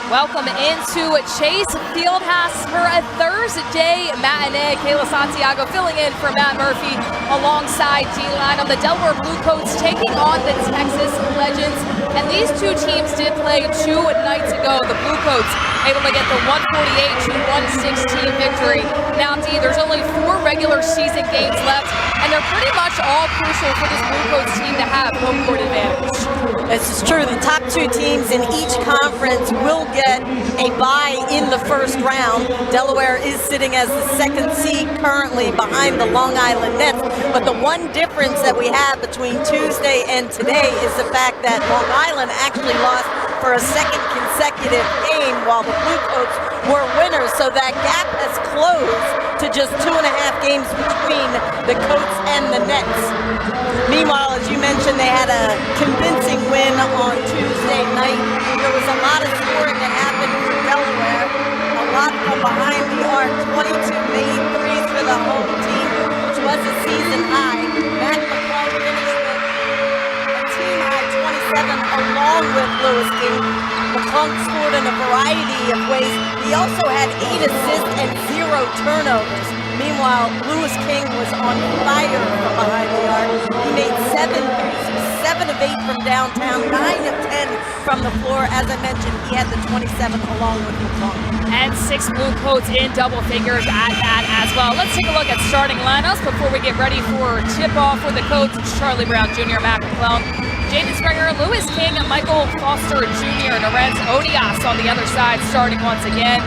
Welcome into Chase Fieldhouse for a Thursday matinee. Kayla Santiago filling in for Matt Murphy alongside D-Line on the Delaware Blue Coats taking on the Texas Legends. And these two teams did play 2 nights ago. The Blue Coats able to get the 148-116 victory. Now, D, there's only 4 regular season games left, and they're pretty much all crucial for this Blue Coats team to have home court advantage. This is true. The top 2 teams in each conference will get a bye in the first round. Delaware is sitting as the 2nd seed currently behind the Long Island Nets. But the one difference that we have between Tuesday and today is the fact that Long Island actually lost for a 2nd consecutive game while the Blue Coats were winners. So that gap has closed to just 2.5 games between the Coats and the Nets. Meanwhile, as you mentioned, they had a convincing win on Tuesday night. There was a lot of scoring that happened for Delaware. A lot from behind the arc. 22 made threes for the home team, which was a season high. Matt McClung finished with a team high 27 along with Lewis King. McClung scored in a variety of ways. He also had 8 assists and 0 turnovers. Meanwhile, Lewis King was on fire from behind the arc. He made 7 of 8 from downtown, 9 of 10 from the floor. As I mentioned, he had the 27 along with McClung. And 6 Blue Coats in double figures at that as well. Let's take a look at starting lineups before we get ready for tip-off for the Coats. Charlie Brown Jr., Matt McClung, Jaden Springer, Lewis King, Michael Foster Jr., Lorenz Odias on the other side starting once again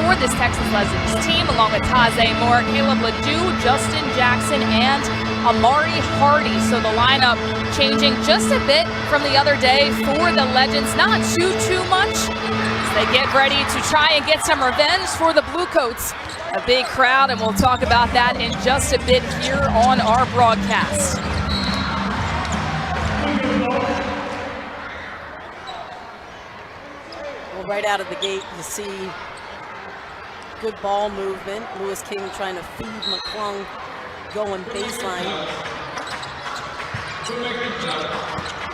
for this Texas Legends team, along with Taze Moore, Caleb Ledoux, Justin Jackson, and Amari Hardy. So the lineup changing just a bit from the other day for the Legends. Not too much as they get ready to try and get some revenge for the Blue Coats. A big crowd, and we'll talk about that in just a bit here on our broadcast. Well, right out of the gate, you see good ball movement. Lewis King trying to feed McClung going baseline.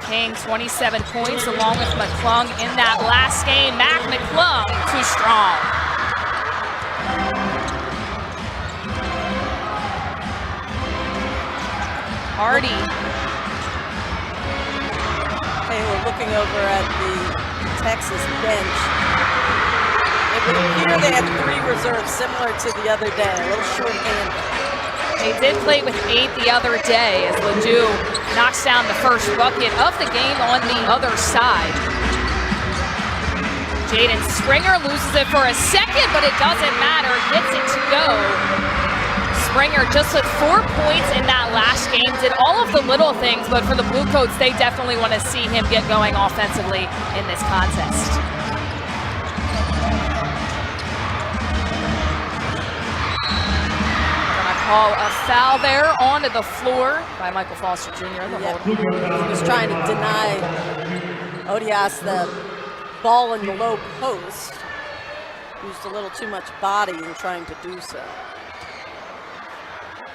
King 27 points along with McClung in that last game. Mac McClung too strong. Hardy. Hey, we're looking over at the Texas bench. It would appear they had 3 reserves, similar to the other day, a little short-handed. They did play with 8 the other day as Ledoux knocks down the first bucket of the game on the other side. Jaden Springer loses it for a second, but it doesn't matter, gets it to go. Springer just with 4 points in that last game, did all of the little things, but for the Blue Coats, they definitely want to see him get going offensively in this contest. Call a foul there onto the floor by Michael Foster Jr. He was trying to deny Odias the ball in the low post. Used a little too much body in trying to do so.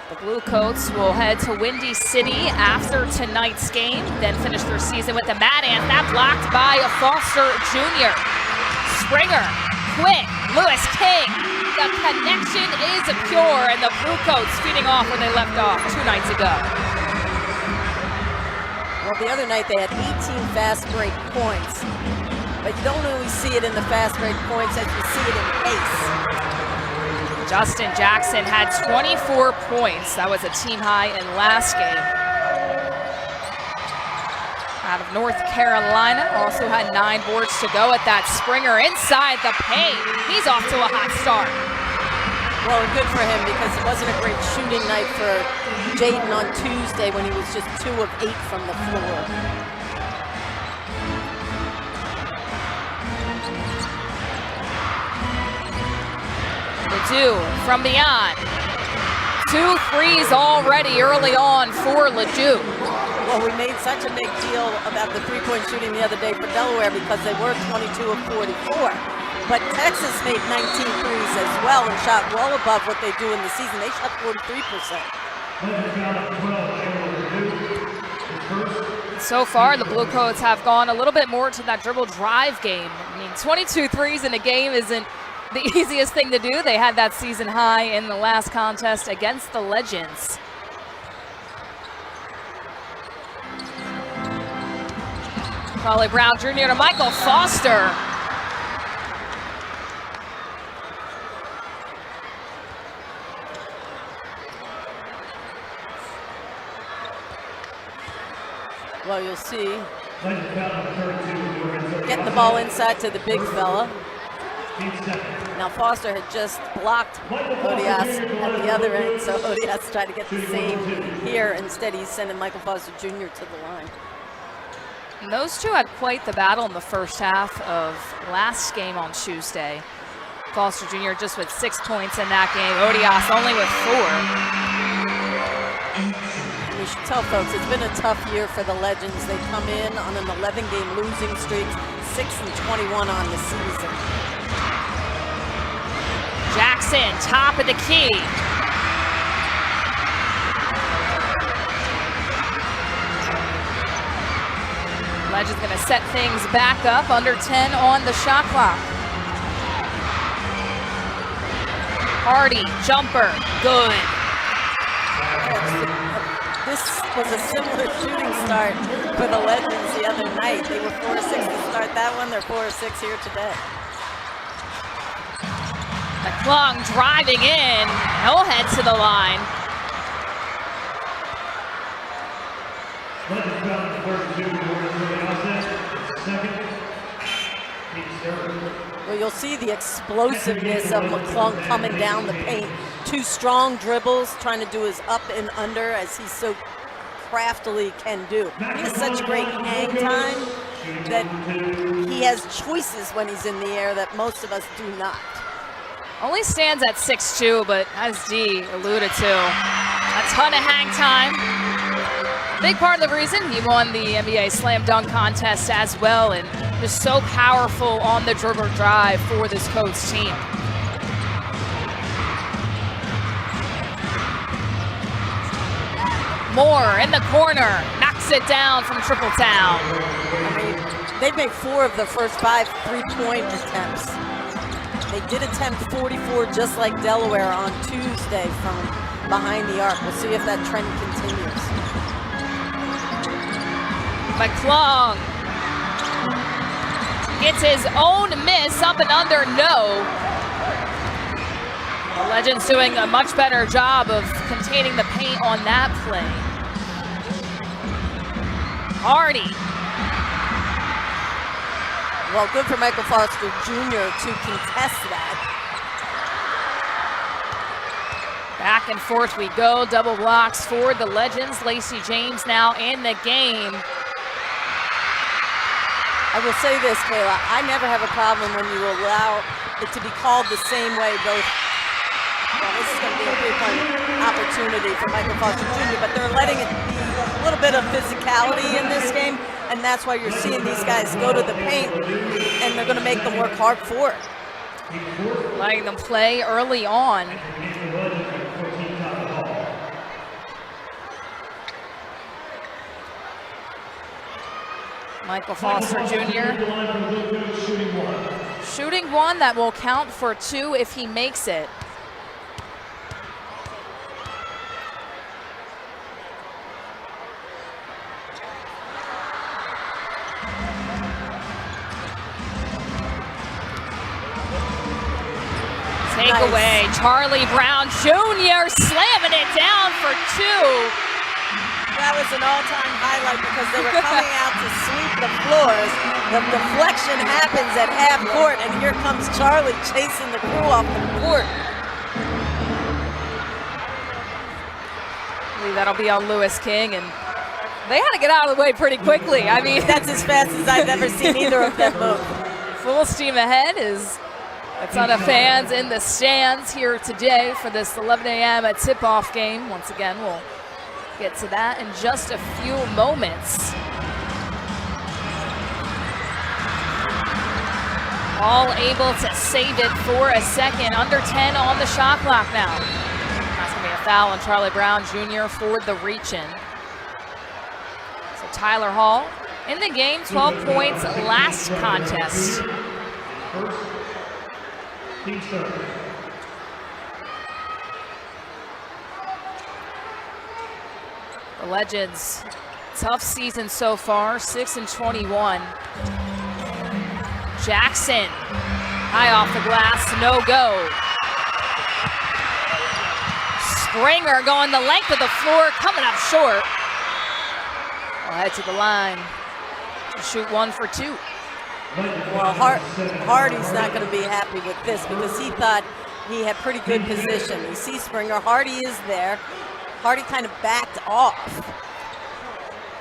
The Blue Coats will head to Windy City after tonight's game, then finish their season with the Mad Ants. That blocked by Foster Jr. Springer, quick, Lewis King. The connection is pure, and the Blue Coats feeding off where they left off 2 nights ago. Well, the other night they had 18 fast break points, but you don't always see it in the fast break points as you see it in pace. Justin Jackson had 24 points. That was a team high in last game. Out of North Carolina, also had 9 boards to go at that. Springer inside the paint. He's off to a hot start. Well, good for him because it wasn't a great shooting night for Jaden on Tuesday when he was just 2 of 8 from the floor. Ledoux from beyond. 2 threes already early on for Ledoux. Well, we made such a big deal about the 3-point shooting the other day for Delaware because they were 22 of 44. But Texas made 19 threes as well and shot well above what they do in the season. They shot 43%. So far, the Blue Coats have gone a little bit more to that dribble drive game. I mean, 22 threes in a game isn't the easiest thing to do. They had that season high in the last contest against the Legends. Charlie Brown Jr. to Michael Foster. Well, you'll see. Getting the ball inside to the big fella. Now Foster had just blocked Odias at the other end, so Odias tried to get the same here. Instead, he's sending Michael Foster Jr. to the line. And those two had quite the battle in the first half of last game on Tuesday. Foster Jr. just with 6 points in that game. Odias only with 4. We should tell folks it's been a tough year for the Legends. They come in on an 11-game losing streak, 6-21 on the season. Jackson, top of the key. Legends gonna set things back up, under 10 on the shot clock. Hardy, jumper, good. This was a similar shooting start for the Legends the other night. They were 4-6 to start that one. They're 4-6 here today. McClung driving in. He'll head to the line. Well, you'll see the explosiveness of McClung coming down the paint. 2 strong dribbles, trying to do his up and under as he so craftily can do. He has such great hang time that he has choices when he's in the air that most of us do not. Only stands at 6'2", but as Dee alluded to, a ton of hang time. Big part of the reason he won the NBA Slam Dunk Contest as well, and just so powerful on the dribble drive for this Coats team. Moore in the corner, knocks it down from Tripletown. I mean, they've made 4 of the first 5 3-point attempts. They did attempt 44 just like Delaware on Tuesday from behind the arc. We'll see if that trend continues. McClung gets his own miss, up and under, no. The Legends doing a much better job of containing the paint on that play. Hardy. Well, good for Michael Foster Jr. to contest that. Back and forth we go, double blocks for the Legends. Lacey James now in the game. I will say this, Kayla, I never have a problem when you allow it to be called the same way both. Well, this is going to be a big opportunity for Michael Foster Jr., but they're letting it be a little bit of physicality in this game, and that's why you're seeing these guys go to the paint, and they're going to make them work hard for it. Letting them play early on. Michael Foster Jr. Shooting one that will count for 2 if he makes it. Takeaway, nice. Charlie Brown Jr. slamming it down for 2. That was an all-time highlight because they were coming out to sweep the floors. The deflection happens at half court, and here comes Charlie chasing the crew off the court. I believe that'll be on Lewis King, and they had to get out of the way pretty quickly. I mean, that's as fast as I've ever seen either of them move. Full steam ahead is a ton of fans in the stands here today for this 11 a.m. tip-off game. Once again, we'll get to that in just a few moments. All able to save it for a second. Under 10 on the shot clock now. That's going to be a foul on Charlie Brown Jr. for the reach-in. So Tyler Hall in the game, 12 points last contest. The Legends, tough season so far, 6-21. Jackson, high off the glass, no go. Springer going the length of the floor, coming up short. We'll head to the line to shoot 1 for 2. Well, Hardy's not going to be happy with this because he thought he had pretty good position. You see Springer, Hardy is there. Hardy kind of backed off.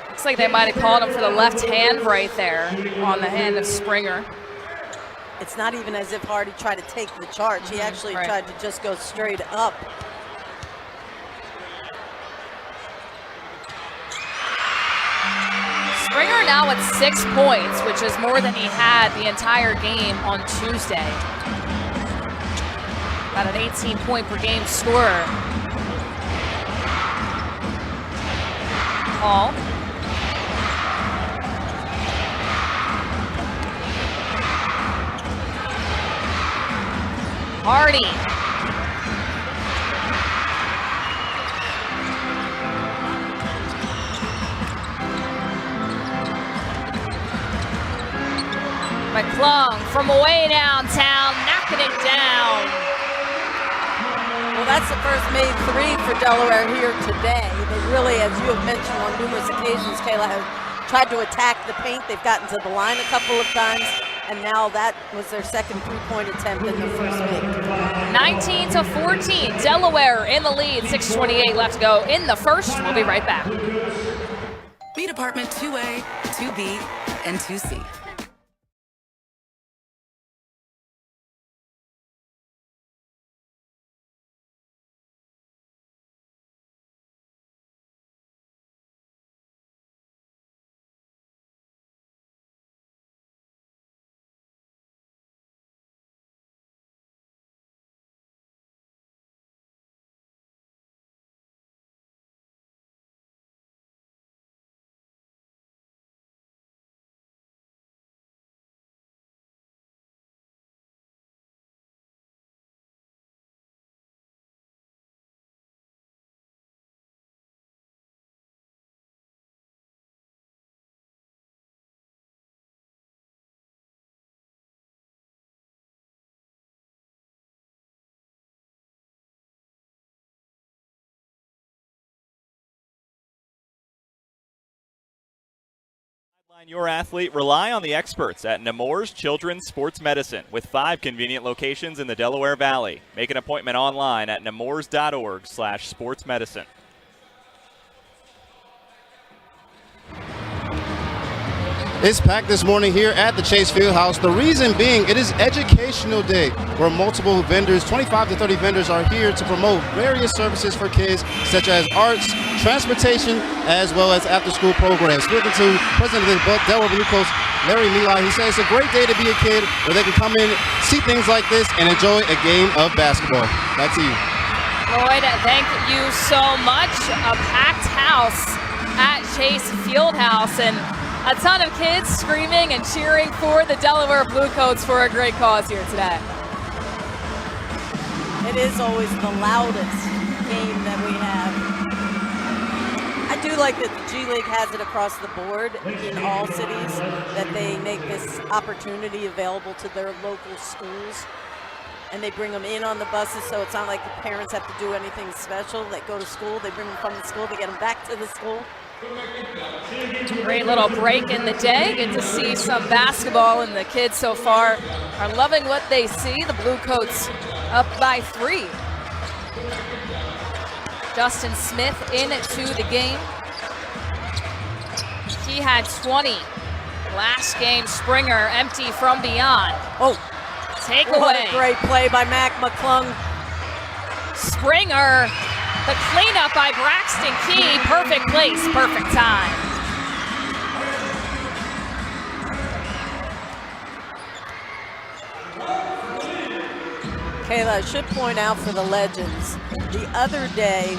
Looks like they might have called him for the left hand right there on the hand of Springer. It's not even as if Hardy tried to take the charge. He actually tried to just go straight up. Springer now at 6 points, which is more than he had the entire game on Tuesday. About an 18-point per game scorer. Hall. Hardy. McClung from way downtown, knocking it down. Well, that's the first made 3 for Delaware here today. They really, as you have mentioned on numerous occasions, Kayla, have tried to attack the paint. They've gotten to the line a couple of times, and now that was their second 3-point attempt in the first make. 19-14, Delaware in the lead, 6:28 left to go in the first. We'll be right back. Meet apartment 2A, 2B, and 2C. Your athlete, rely on the experts at Nemours Children's Sports Medicine with 5 convenient locations in the Delaware Valley. Make an appointment online at nemours.org/sportsmedicine. It's packed this morning here at the Chase Fieldhouse. The reason being, it is Educational Day, where multiple vendors, 25 to 30 vendors, are here to promote various services for kids, such as arts, transportation, as well as after-school programs. Speaking to President of the Delaware Blue Coats, Larry Milai, he says it's a great day to be a kid, where they can come in, see things like this, and enjoy a game of basketball. Back to you. Lloyd, thank you so much. A packed house at Chase Fieldhouse, and a ton of kids screaming and cheering for the Delaware Blue Coats for a great cause here today. It is always the loudest game that we have. I do like that the G League has it across the board in all cities, that they make this opportunity available to their local schools. And they bring them in on the buses, so it's not like the parents have to do anything special. They go to school, they bring them from the school, they get them back to the school. Great little break in the day. Get to see some basketball, and the kids so far are loving what they see. The Blue Coats up by 3. Justin Smith into the game. He had 20 last game. Springer empty from beyond. Oh, takeaway. What a great play by Mac McClung. Springer. The cleanup by Braxton Key. Perfect place, perfect time. Kayla, I should point out for the Legends, the other day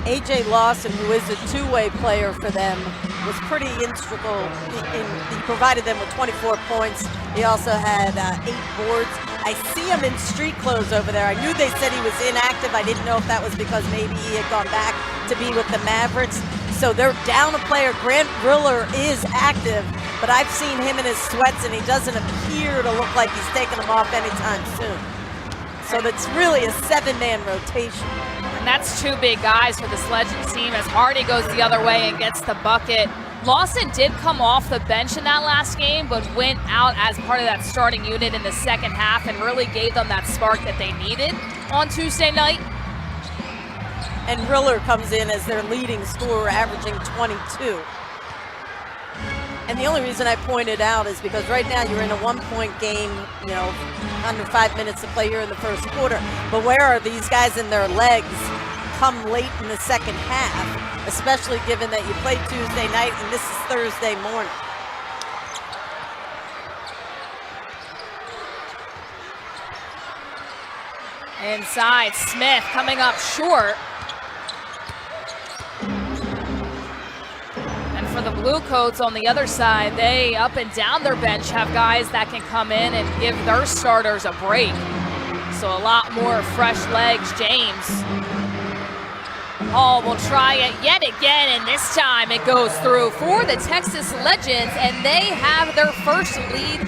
A.J. Lawson, who is a two-way player for them, was pretty integral. He provided them with 24 points. He also had 8 boards. I see him in street clothes over there. I knew they said he was inactive. I didn't know if that was because maybe he had gone back to be with the Mavericks. So they're down a player. Grant Riller is active, but I've seen him in his sweats, and he doesn't appear to look like he's taking them off anytime soon. So that's really a 7-man rotation. And that's 2 big guys for this Legends team as Hardy goes the other way and gets the bucket. Lawson did come off the bench in that last game, but went out as part of that starting unit in the second half and really gave them that spark that they needed on Tuesday night. And Riller comes in as their leading scorer, averaging 22. And the only reason I pointed out is because right now you're in a 1-point game, you know, under 5 minutes to play here in the first quarter. But where are these guys in their legs come late in the second half, especially given that you played Tuesday night and this is Thursday morning? Inside, Smith coming up short. For the Blue Coats on the other side, they up and down their bench have guys that can come in and give their starters a break. So a lot more fresh legs. James Hall will try it yet again, and this time it goes through for the Texas Legends, and they have their first lead,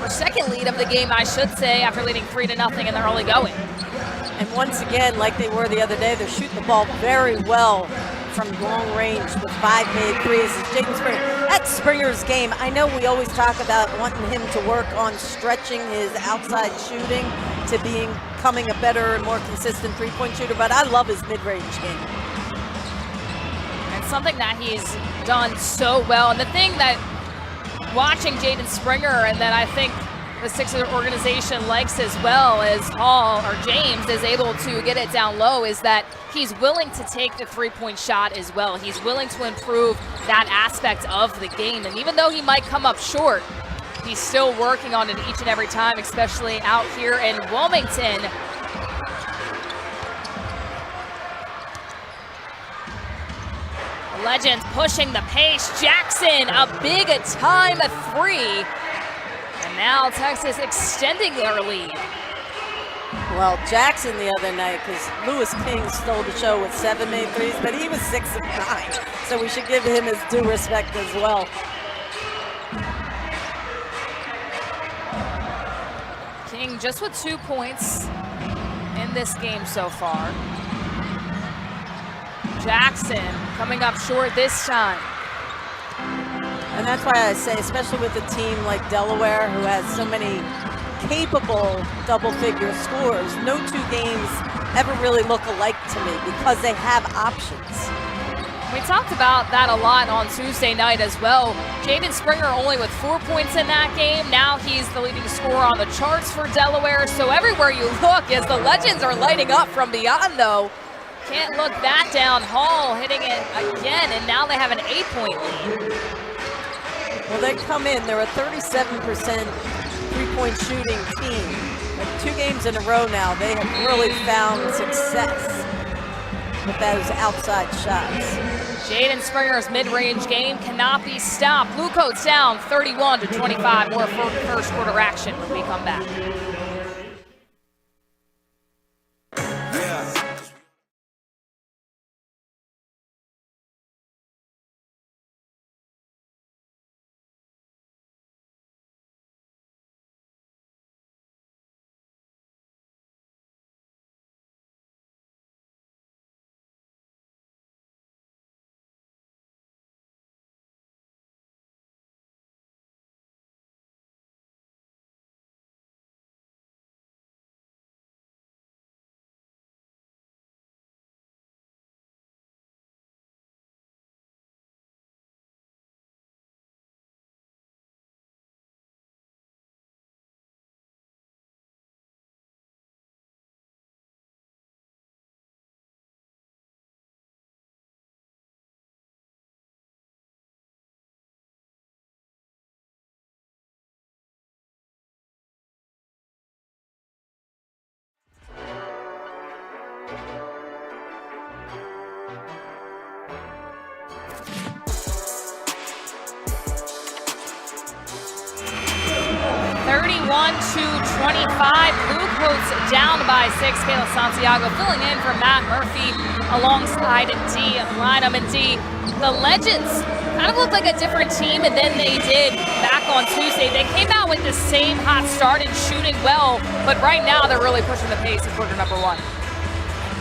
or second lead of the game, I should say, after leading 3-0 in the early going. And once again, like they were the other day, they're shooting the ball very well from long range with 5 made threes. Jaden Springer. That's Springer's game. I know we always talk about wanting him to work on stretching his outside shooting to becoming a better and more consistent three-point shooter, but I love his mid-range game. And something that he's done so well. And the thing that watching Jaden Springer and that I think the Sixers organization likes as well as Hall or James is able to get it down low is that he's willing to take the three-point shot as well. He's willing to improve that aspect of the game. And even though he might come up short, he's still working on it each and every time, especially out here in Wilmington. The Legends pushing the pace. Jackson, a big time 3. And now Texas extending their lead. Well, Jackson the other night, because Lewis King stole the show with 7 made threes, but he was 6 of 9. So we should give him his due respect as well. King just with 2 points in this game so far. Jackson coming up short this time. And that's why I say, especially with a team like Delaware, who has so many capable double-figure scorers, no 2 games ever really look alike to me because they have options. We talked about that a lot on Tuesday night as well. Jaden Springer only with 4 points in that game. Now he's the leading scorer on the charts for Delaware. So everywhere you look, as the Legends are lighting up from beyond, though, can't look that down. Hall hitting it again, and now they have an 8-point lead. Well, they come in, they're a 37% three-point shooting team. Like 2 games in a row now, they have really found success with those outside shots. Jaden Springer's mid-range game cannot be stopped. Blue Coats down 31-25. More first quarter action when we come back. Blue Coats down by 6. Kayla Santiago filling in for Matt Murphy alongside D. Lineham. And D, the Legends kind of looked like a different team than they did back on Tuesday. They came out with the same hot start and shooting well, but right now they're really pushing the pace in quarter number 1.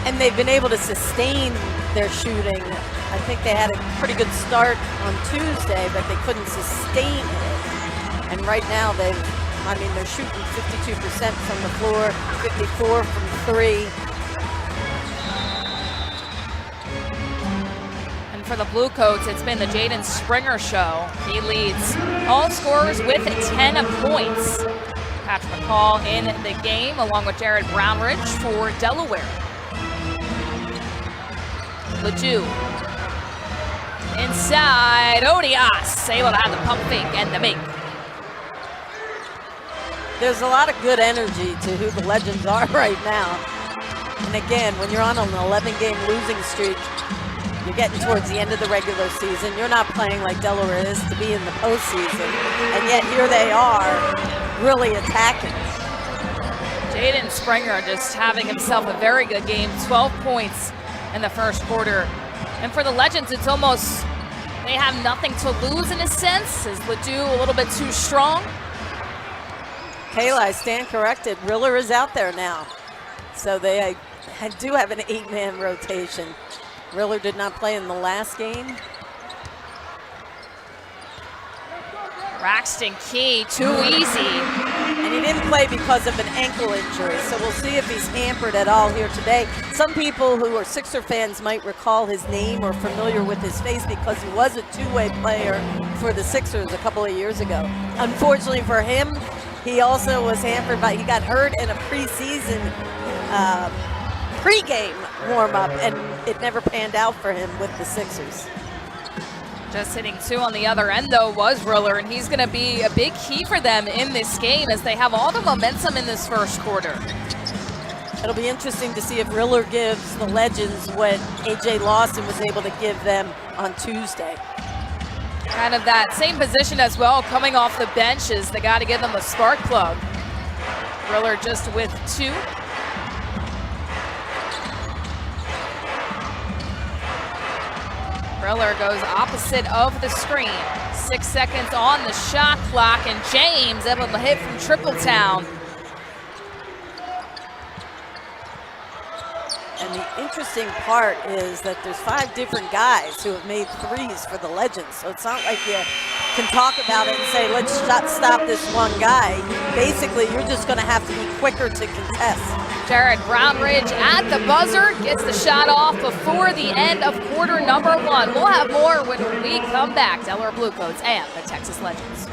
And they've been able to sustain their shooting. I think they had a pretty good start on Tuesday, but they couldn't sustain it. And right now they're shooting 52% from the floor, 54 from 3. And for the Blue Coats, it's been the Jaden Springer show. He leads all scorers with 10 points. Patrick McCall in the game, along with Jared Brownridge for Delaware. Ledoux inside, Odias able to have the pump fake and the make. There's a lot of good energy to who the Legends are right now. And again, when you're on an 11-game losing streak, you're getting towards the end of the regular season. You're not playing like Delaware is to be in the postseason. And yet here they are, really attacking. Jaden Springer just having himself a very good game, 12 points in the first quarter. And for the Legends, it's almost, they have nothing to lose in a sense. Is Ledoux a little bit too strong? Kayla, I stand corrected. Riller is out there now. So they do have an 8-man rotation. Riller did not play in the last game. Braxton Key, too easy. And he didn't play because of an ankle injury, so we'll see if he's hampered at all here today. Some people who are Sixer fans might recall his name or familiar with his face because he was a two-way player for the Sixers a couple of years ago. Unfortunately for him, he also was hampered by, he got hurt in a preseason pregame warm-up, and it never panned out for him with the Sixers. Just hitting 2 on the other end, though, was Riller, and he's going to be a big key for them in this game as they have all the momentum in this first quarter. It'll be interesting to see if Riller gives the Legends what A.J. Lawson was able to give them on Tuesday. Kind of that same position as well, coming off the bench is the guy to give them the spark plug. Riller just with 2. Riller goes opposite of the screen. 6 seconds on the shot clock, and James able to hit from Tripletown. And the interesting part is that there's 5 different guys who have made threes for the Legends. So it's not like you can talk about it and say, let's stop this one guy. Basically, you're just going to have to be quicker to contest. Jared Brownridge at the buzzer gets the shot off before the end of quarter number 1. We'll have more when we come back. Delaware Blue Coats and the Texas Legends.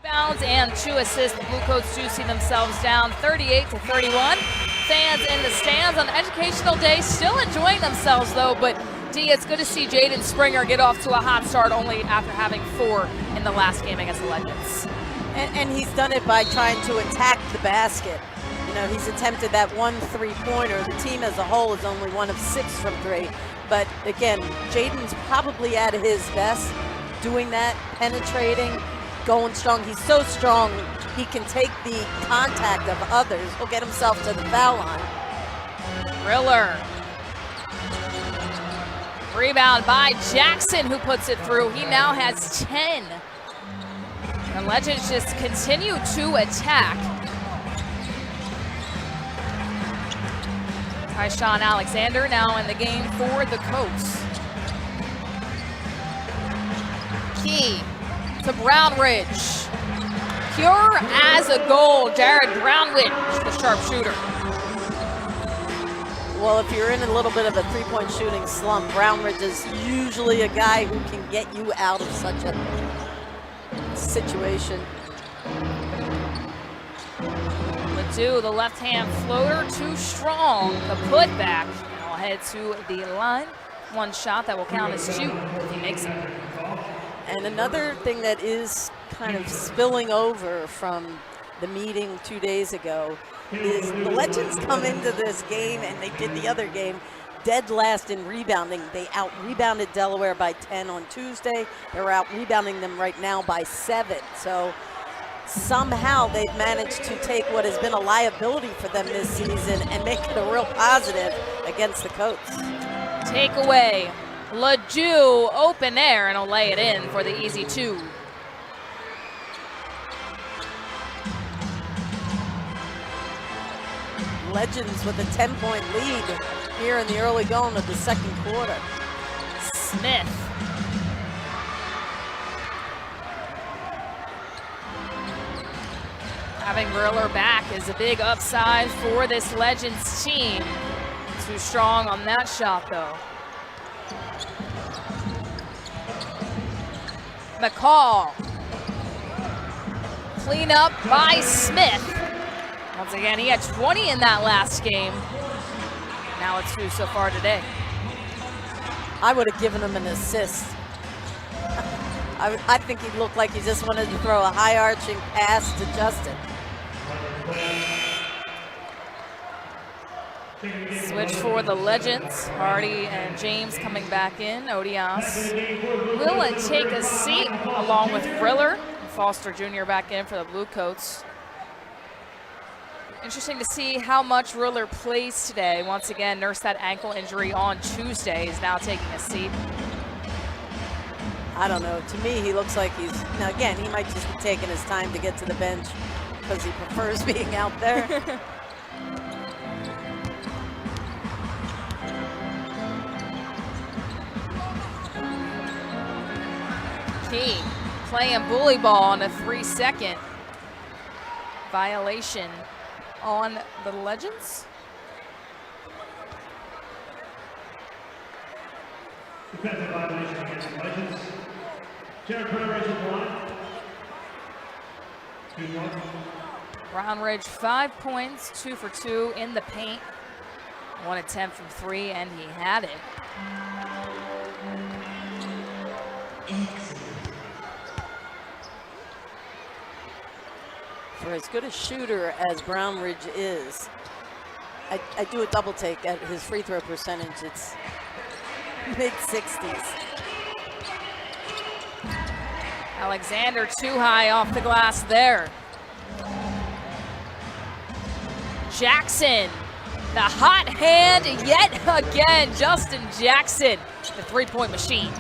Rebounds and 2 assists. The Blue Coats do see themselves down 38-31. Fans in the stands on Educational Day still enjoying themselves though, but D, it's good to see Jaden Springer get off to a hot start only after having 4 in the last game against the Legends. And he's done it by trying to attack the basket. You know, he's attempted that 1 3-pointer. The team as a whole is only 1 of 6 from 3. But again, Jaden's probably at his best doing that, penetrating, going strong. He's so strong, he can take the contact of others. He'll get himself to the foul line. Riller. Rebound by Jackson, who puts it through. He now has 10. The Legends just continue to attack. Tyshawn Alexander now in the game for the Coats. Key to Brownridge. Pure as a goal, Jared Brownridge, the sharpshooter. Well, if you're in a little bit of a 3-point shooting slump, Brownridge is usually a guy who can get you out of such a situation. Ledoux, the left-hand floater, too strong. The putback. And will head to the line. 1 shot that will count as 2 if he makes it. And another thing that is kind of spilling over from the meeting 2 days ago is the Legends come into this game, and they did the other game, dead last in rebounding. They out-rebounded Delaware by 10 on Tuesday. They're out-rebounding them right now by 7. So somehow they've managed to take what has been a liability for them this season and make it a real positive against the Coats. Takeaway. Ledoux open air, and he'll lay it in for the easy 2. Legends with a 10-point lead here in the early going of the second quarter. Smith. Having Riller back is a big upside for this Legends team. Too strong on that shot though. McCall. Clean up by Smith. Once again, he had 20 in that last game. Now it's 2 so far today. I would have given him an assist. I think he looked like he just wanted to throw a high arching pass to Justin. Switch for the Legends. Hardy and James coming back in. Odias will take a seat along with Riller. Foster Jr. back in for the Blue Coats. Interesting to see how much Riller plays today. Once again, nursed that ankle injury on Tuesday. He's now taking a seat. I don't know. To me, he looks like he's, now again, he might just be taking his time to get to the bench because he prefers being out there. Key playing bully ball on a 3-second violation on the Legends. Defensive violation against the Legends. Jared Brownridge at the line. 2-1. Brownridge 5 points, 2 for 2 in the paint. 1 attempt from 3, and he had it. For as good a shooter as Brownridge is, I do a double take at his free throw percentage. It's mid-60s. Alexander too high off the glass there. Jackson, the hot hand yet again. Justin Jackson, the 3-point machine.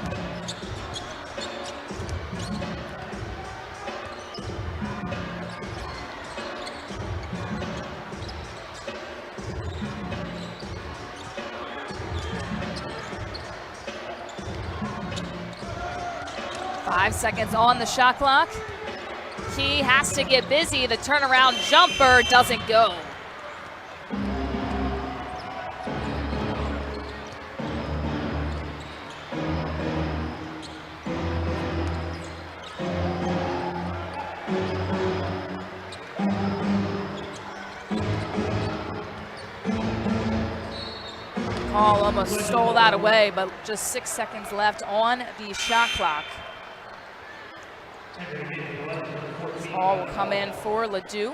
Five seconds on the shot clock. He has to get busy. The turnaround jumper doesn't go. call almost stole that away, but just 6 seconds left on the shot clock. This ball will come in for Ledoux.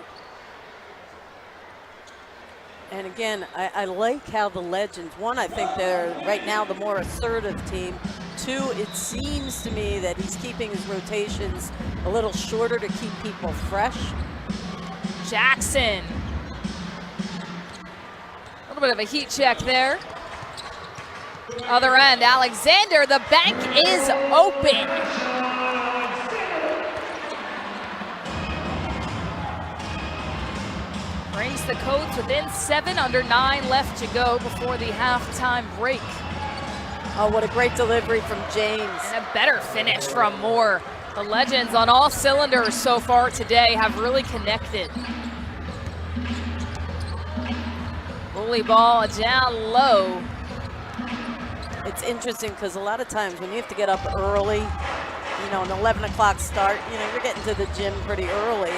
And again, I like how the Legends, one, I think they're right now the more assertive team. Two, it seems to me that he's keeping his rotations a little shorter to keep people fresh. Jackson. A little bit of a heat check there. Other end, Alexander, the bank is open. Brings the Coats within 7, under 9 left to go before the halftime break. Oh, what a great delivery from James. And a better finish from Moore. The Legends on all cylinders so far today have really connected. Bully ball down low. It's interesting because a lot of times when you have to get up early, you know, an 11 o'clock start, you know, you're getting to the gym pretty early.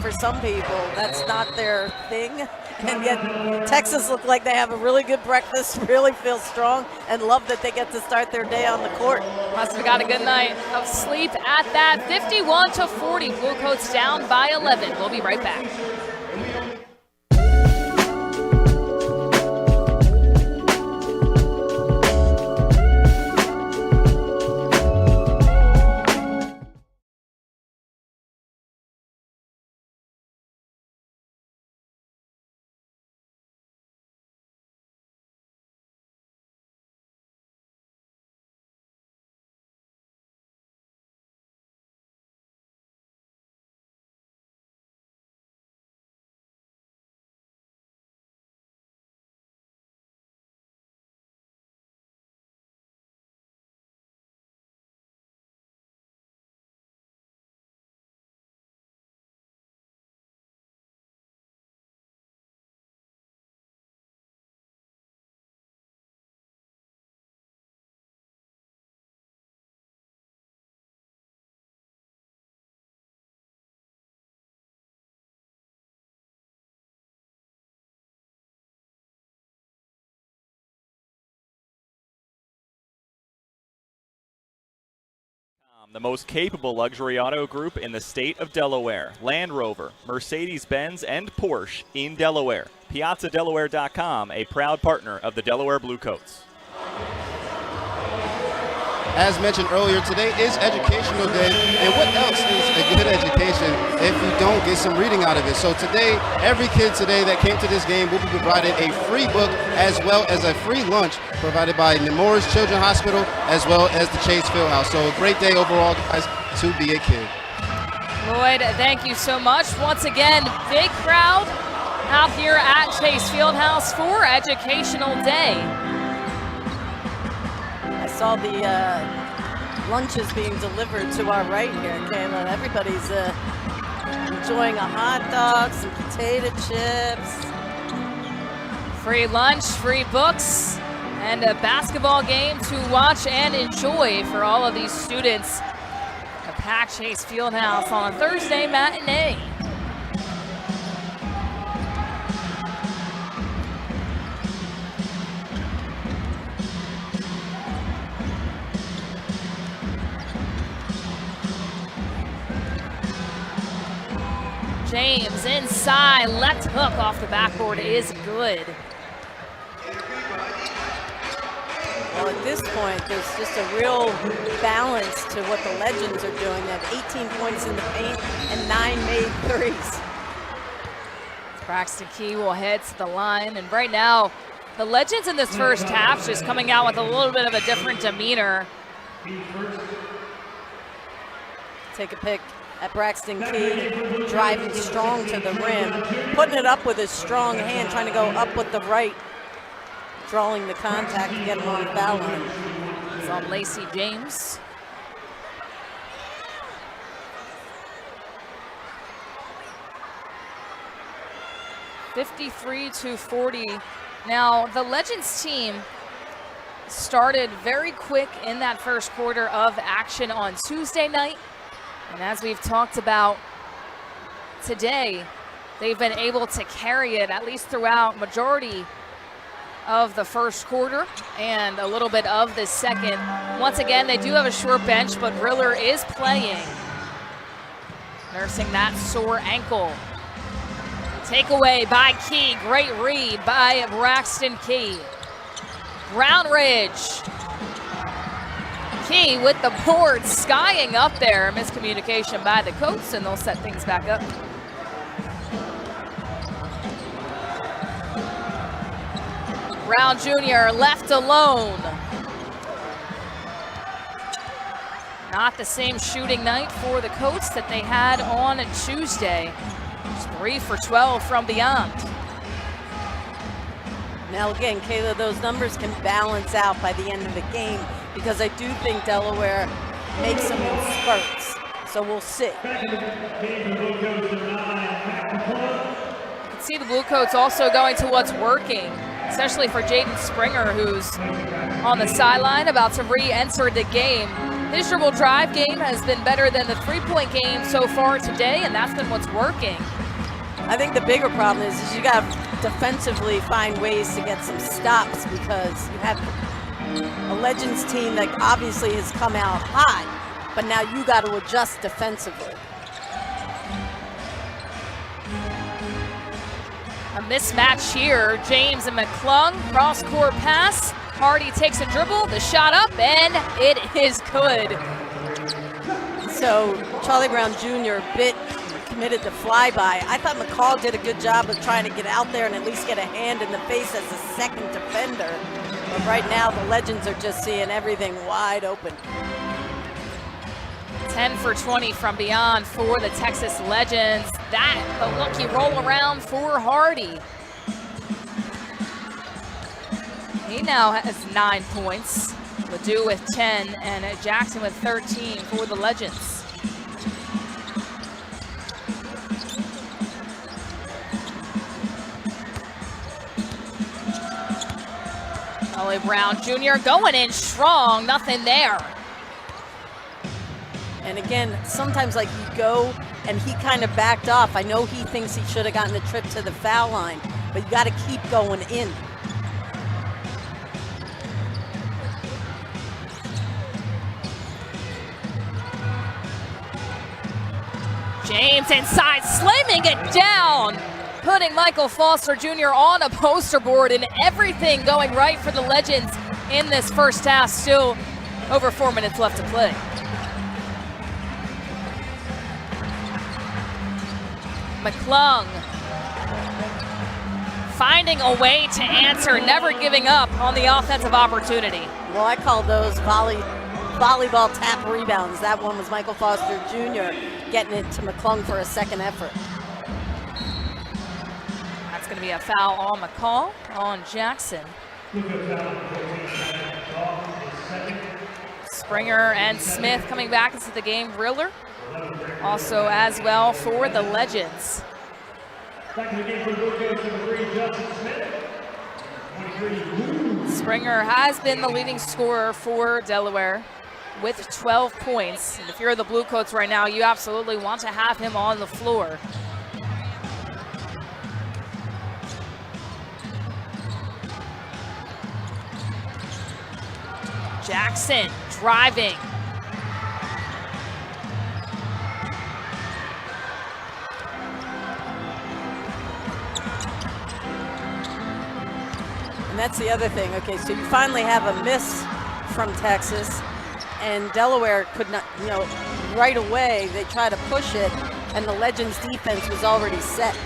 For some people, that's not their thing. And yet Texas look like they have a really good breakfast, really feel strong, and love that they get to start their day on the court. Must have got a good night of sleep at that. 51-40, Blue Coats down by 11. We'll be right back. The most capable luxury auto group in the state of Delaware. Land Rover, Mercedes-Benz, and Porsche in Delaware. PiazzaDelaware.com, a proud partner of the Delaware Blue Coats. As mentioned earlier, today is Educational Day, and what else is a good education if you don't get some reading out of it? So today, every kid today that came to this game will be provided a free book as well as a free lunch provided by Nemours Children's Hospital as well as the Chase Fieldhouse. So a great day overall, guys, to be a kid. Lloyd, thank you so much. Once again, big crowd out here at Chase Fieldhouse for Educational Day. I saw the lunches being delivered to our right here, Kayla. Everybody's enjoying a hot dog, some potato chips. Free lunch, free books, and a basketball game to watch and enjoy for all of these students. A packed Chase Fieldhouse on a Thursday matinee. James inside, left hook off the backboard is good. Well, at this point, there's just a real balance to what the Legends are doing. They have 18 points in the paint and 9 made threes. Braxton Key will head to the line, and right now, the Legends in this first half just coming out with a little bit of a different demeanor. Take a pick at Braxton Key, driving strong to the rim, putting it up with his strong hand, trying to go up with the right, drawing the contact to get him on the foul line. It's on Lacey James. (53-40). Now, the Legends team started very quick in that first quarter of action on Tuesday night. And as we've talked about today, they've been able to carry it at least throughout majority of the first quarter and a little bit of the second. Once again, they do have a short bench, but Riller is playing, nursing that sore ankle. Takeaway by Key. Great read by Braxton Key. Brown Ridge. Key with the board skying up there. Miscommunication by the Coats, and they'll set things back up. Brown Jr. left alone. Not the same shooting night for the Coats that they had on Tuesday. Just 3 for 12 from beyond. Now again, Kayla, those numbers can balance out by the end of the game because I do think Delaware makes them in spurts. So we'll see. See the Blue Coats also going to what's working, especially for Jaden Springer, who's on the sideline, about to re-enter the game. His dribble drive game has been better than the three-point game so far today, and that's been what's working. I think the bigger problem is you got to defensively find ways to get some stops because you have a Legends team that obviously has come out hot, but now you got to adjust defensively. A mismatch here. James and McClung, cross-court pass. Hardy takes a dribble, the shot up, and it is good. So Charlie Brown Jr. bit committed the flyby. I thought McCall did a good job of trying to get out there and at least get a hand in the face as a second defender. But right now the Legends are just seeing everything wide open. 10 for 20 from beyond for the Texas Legends. That, the lucky roll around for Hardy. He now has 9 points. Ledoux with 10 and Jackson with 13 for the Legends. Charlie Brown Jr. going in strong, nothing there. And again, sometimes like you go and he kind of backed off. I know he thinks he should have gotten the trip to the foul line, but you got to keep going in. James inside, slamming it down, putting Michael Foster Jr. on a poster board, and everything going right for the Legends in this first half. Still over 4 minutes left to play. McClung finding a way to answer, never giving up on the offensive opportunity. Well, I call those volleyball tap rebounds. That one was Michael Foster Jr. getting it to McClung for a second effort. That's going to be a foul on McCall, on Jackson. Springer and Smith coming back into the game. Riller also as well for the Legends. Back in the game for the Blue Coats, number 3, Justin Smith. 23. Springer has been the leading scorer for Delaware with 12 points. And if you're the Blue Coats right now, you absolutely want to have him on the floor. Jackson driving. And that's the other thing. Okay, so you finally have a miss from Texas, and Delaware could not, right away they try to push it, and the Legends defense was already set.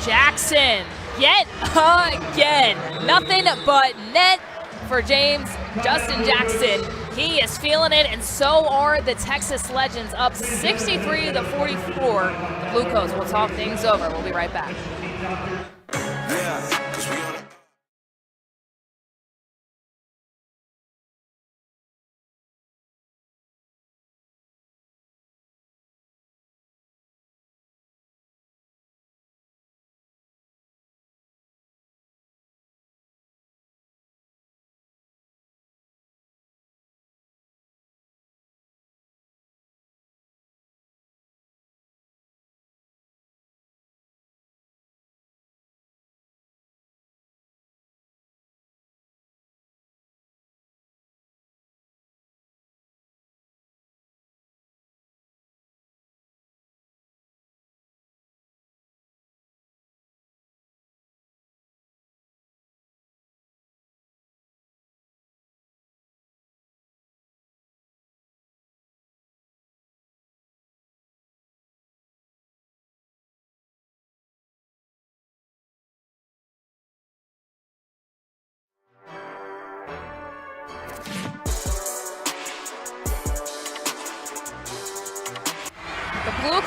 Jackson, yet again. Nothing but net for Justin Jackson. He is feeling it, and so are the Texas Legends, up 63-44. The Blue Coats will talk things over. We'll be right back.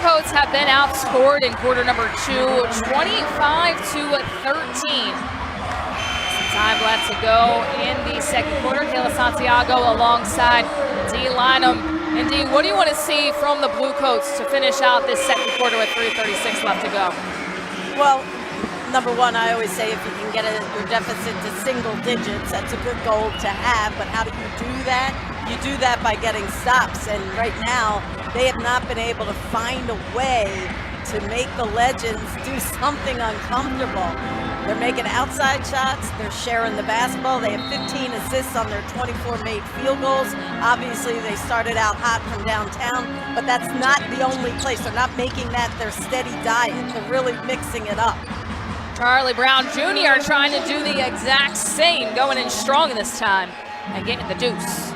Coats have been outscored in quarter number 2, 25-13. Some time left to go in the second quarter. Kayla Santiago alongside Dee Lynham. And Dee, what do you want to see from the Blue Coats to finish out this second quarter with 3:36 left to go? Well, number one, I always say if you can get your deficit to single digits, that's a good goal to have. But how do you do that? You do that by getting stops. And right now, they have not been able to find a way to make the Legends do something uncomfortable. They're making outside shots. They're sharing the basketball. They have 15 assists on their 24 made field goals. Obviously, they started out hot from downtown, but that's not the only place. They're not making that their steady diet. They're really mixing it up. Charlie Brown Jr. trying to do the exact same, going in strong this time and getting the deuce.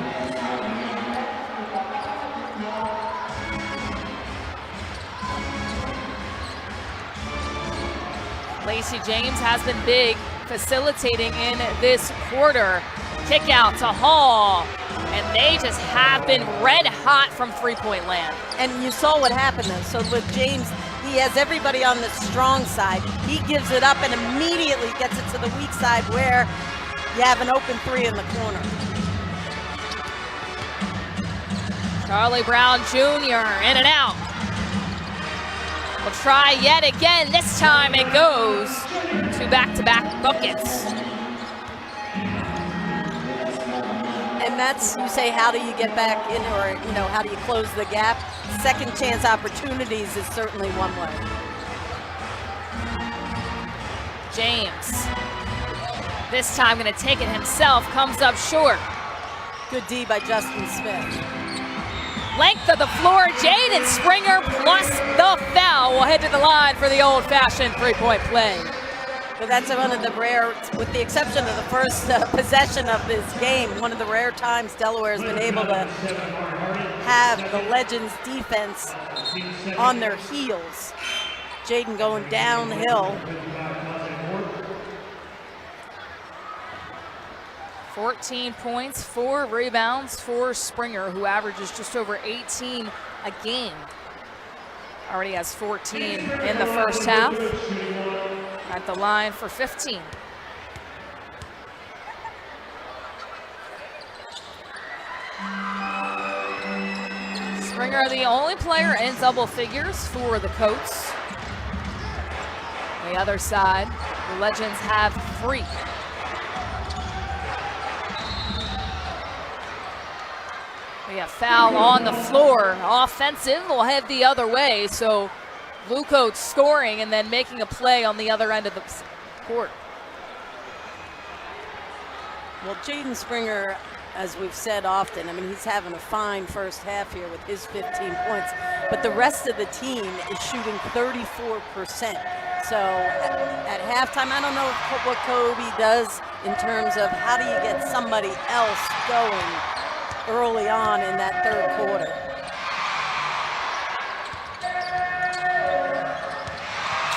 Lacey James has been big facilitating in this quarter. Kick out to Hall, and they just have been red hot from three-point land. And you saw what happened though. So with James, he has everybody on the strong side. He gives it up and immediately gets it to the weak side where you have an open three in the corner. Charlie Brown Jr. in and out. We'll try yet again. This time it goes to back-to-back buckets. And that's, you say, how do you get back in, or, you know, how do you close the gap? Second chance opportunities is certainly one way. James, this time gonna take it himself, comes up short. Good D by Justin Smith. Length of the floor, Jaden Springer plus the foul will head to the line for the old-fashioned three-point play. But that's one of the rare, with the exception of the first possession of this game, one of the rare times Delaware has been able to have the Legends defense on their heels. Jaden going downhill. 14 points, 4 rebounds for Springer, who averages just over 18 a game. Already has 14 in the first half. At the line for 15. Springer, the only player in double figures for the Coats. On the other side, the Legends have 3. We have foul on the floor. Offensive will head the other way, so Blue Coats scoring and then making a play on the other end of the court. Well, Jaden Springer, as we've said often, I mean, he's having a fine first half here with his 15 points, but the rest of the team is shooting 34%. So at halftime, I don't know what Kobe does in terms of how do you get somebody else going early on in that third quarter.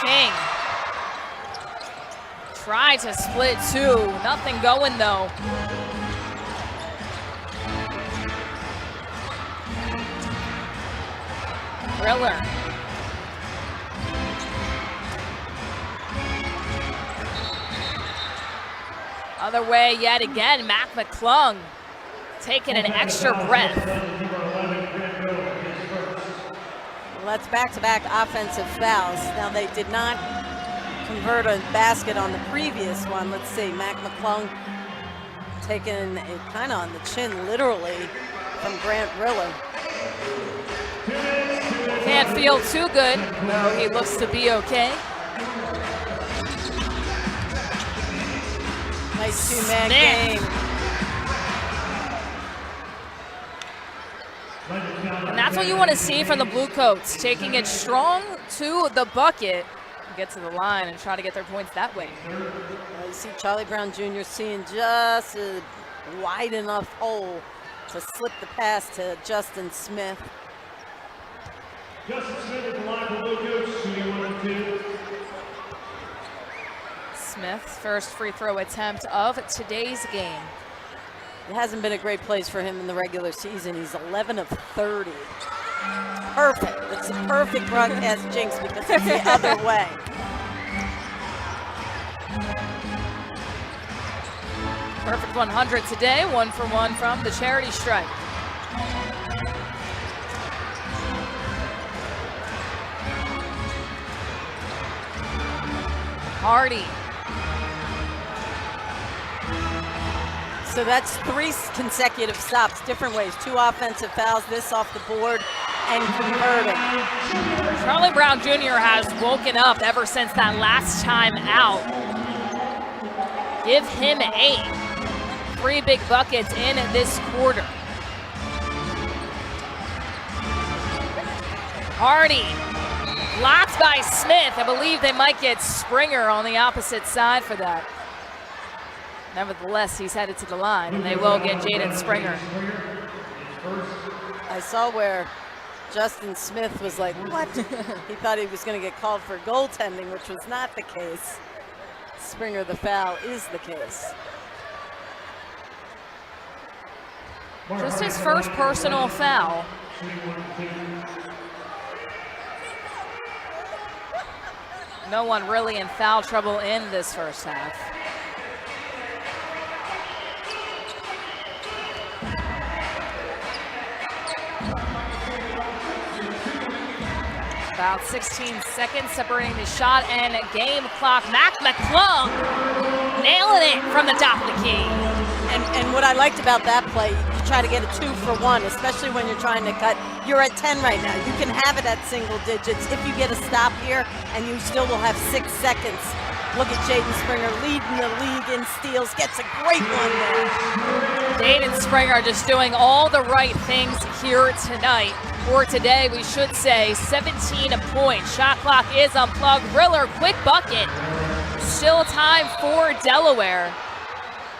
King tried to split 2, nothing going though. Driller. Other way yet again, Mac McClung taking an extra breath. Well, that's back-to-back offensive fouls. Now, they did not convert a basket on the previous one. Let's see, Mac McClung taking it kind of on the chin, literally, from Grant Riller. Can't feel too good, though he looks to be okay. Nice two-man game. And that's what you want to see from the Blue Coats, taking it strong to the bucket, get to the line and try to get their points that way. Well, you see Charlie Brown Jr. seeing just a wide enough hole to slip the pass to Justin Smith. Justin Smith at the line for Blue Coats, shooting 1 and 2. Smith's first free throw attempt of today's game. It hasn't been a great place for him in the regular season. He's 11 of 30. Perfect. It's a perfect broadcast jinx because it's the other way. Perfect 100 today, 1 for 1 from the charity stripe. Hardy. So that's 3 consecutive stops, different ways. 2 offensive fouls, this off the board, and converting. Charlie Brown Jr. has woken up ever since that last time out. Give him 8. 3 big buckets in this quarter. Hardy. Blocked by Smith. I believe they might get Springer on the opposite side for that. Nevertheless, he's headed to the line, and they will get Jaden Springer. I saw where Justin Smith was like, what? He thought he was going to get called for goaltending, which was not the case. Springer, the foul, is the case. Just his first personal foul. No one really in foul trouble in this first half. About 16 seconds separating the shot and game clock. Mac McClung nailing it from the top of the key. And what I liked about that play, you try to get a 2 for 1, especially when you're trying to cut. You're at 10 right now. You can have it at single digits if you get a stop here, and you still will have 6 seconds. Look at Jaden Springer leading the league in steals. Gets a great one there. Jaden Springer just doing all the right things here tonight. Or today, we should say. 17 points. Shot clock is unplugged. Riller, quick bucket. Still time for Delaware.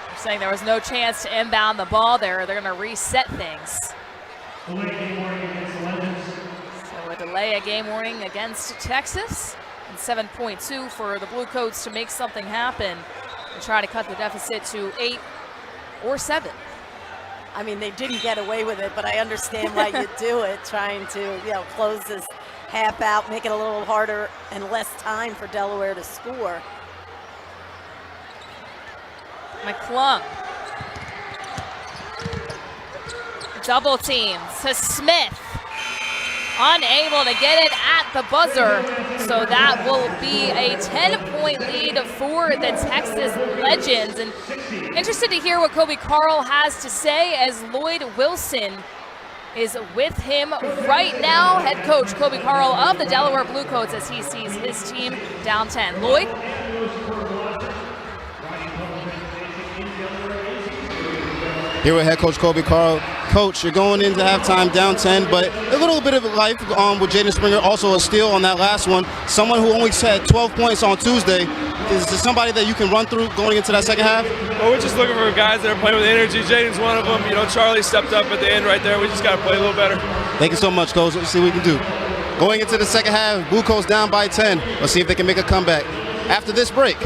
They're saying there was no chance to inbound the ball there. They're going to reset things. So a delay of game warning against Texas. And 7.2 for the Blue Coats to make something happen and try to cut the deficit to 8 or 7. I mean, they didn't get away with it, but I understand why you do it, trying to, close this half out, make it a little harder and less time for Delaware to score. McClung. Double team to Smith. Unable to get it at the buzzer. So that will be a 10-point lead for the Texas Legends. And interested to hear what Kobe Carl has to say as Lloyd Wilson is with him right now. Head coach Kobe Carl of the Delaware Blue Coats as he sees his team down 10. Lloyd? Here with head coach Kobe Carl. Coach, you're going into halftime down 10, but a little bit of life with Jaden Springer, also a steal on that last one. Someone who only had 12 points on Tuesday. Is there somebody that you can run through going into that second half? Well, we're just looking for guys that are playing with energy. Jaden's one of them. Charlie stepped up at the end right there. We just got to play a little better. Thank you so much, Coach. Let's see what we can do. Going into the second half, Blue Coats down by 10. Let's see if they can make a comeback after this break.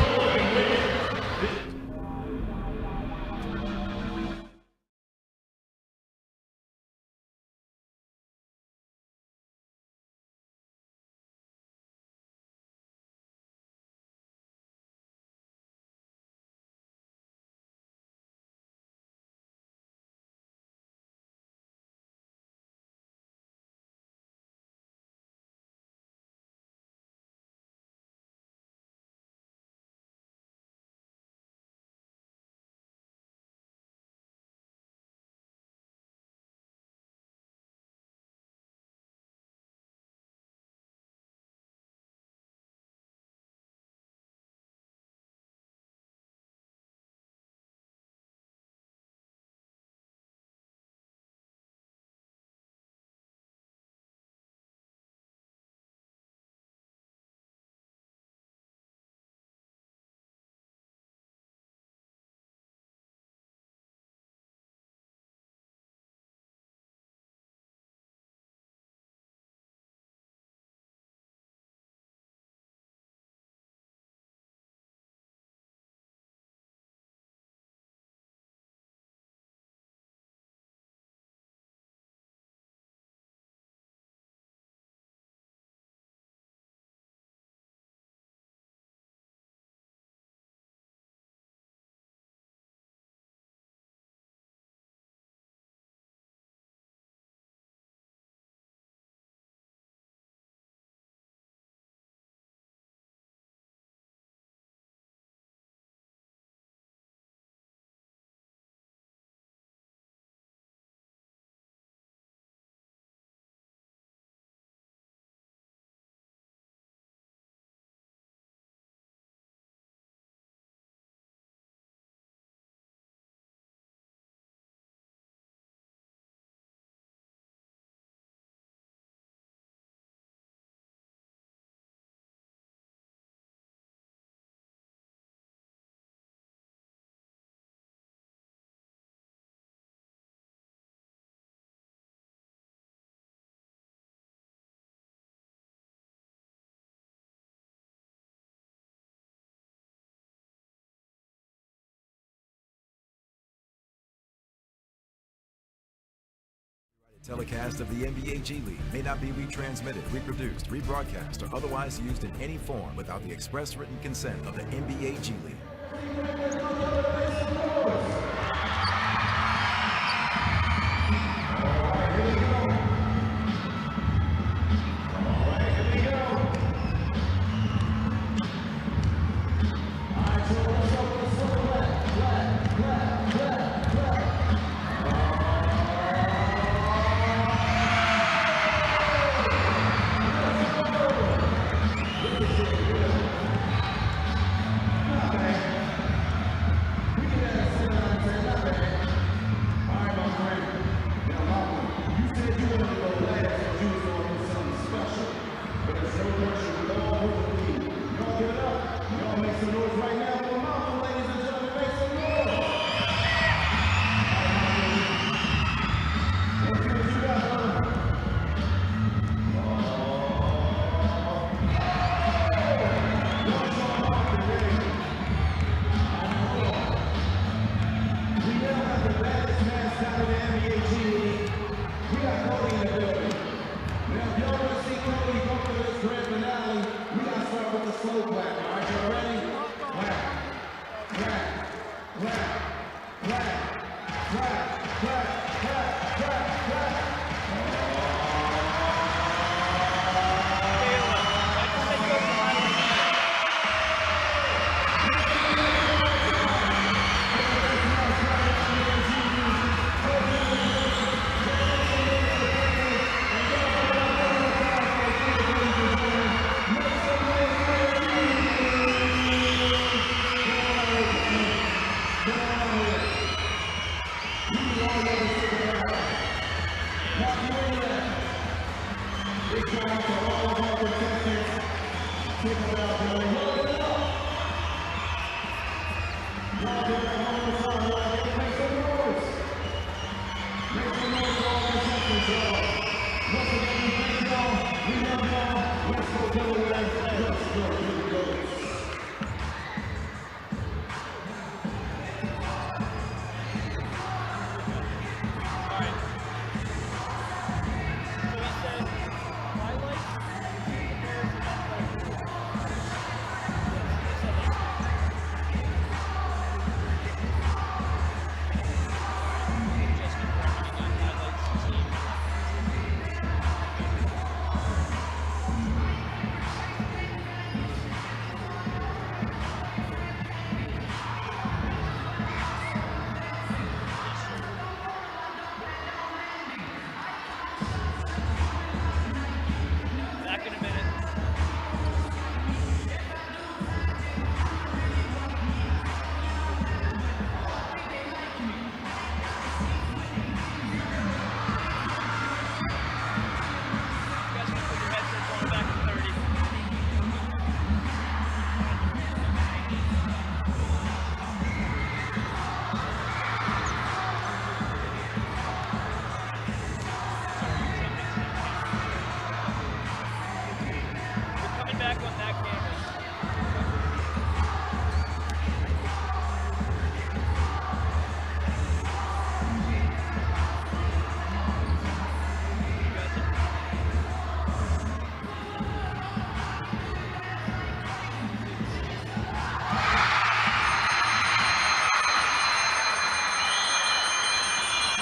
Telecast of the NBA G League may not be retransmitted, reproduced, rebroadcast, or otherwise used in any form without the express written consent of the NBA G League.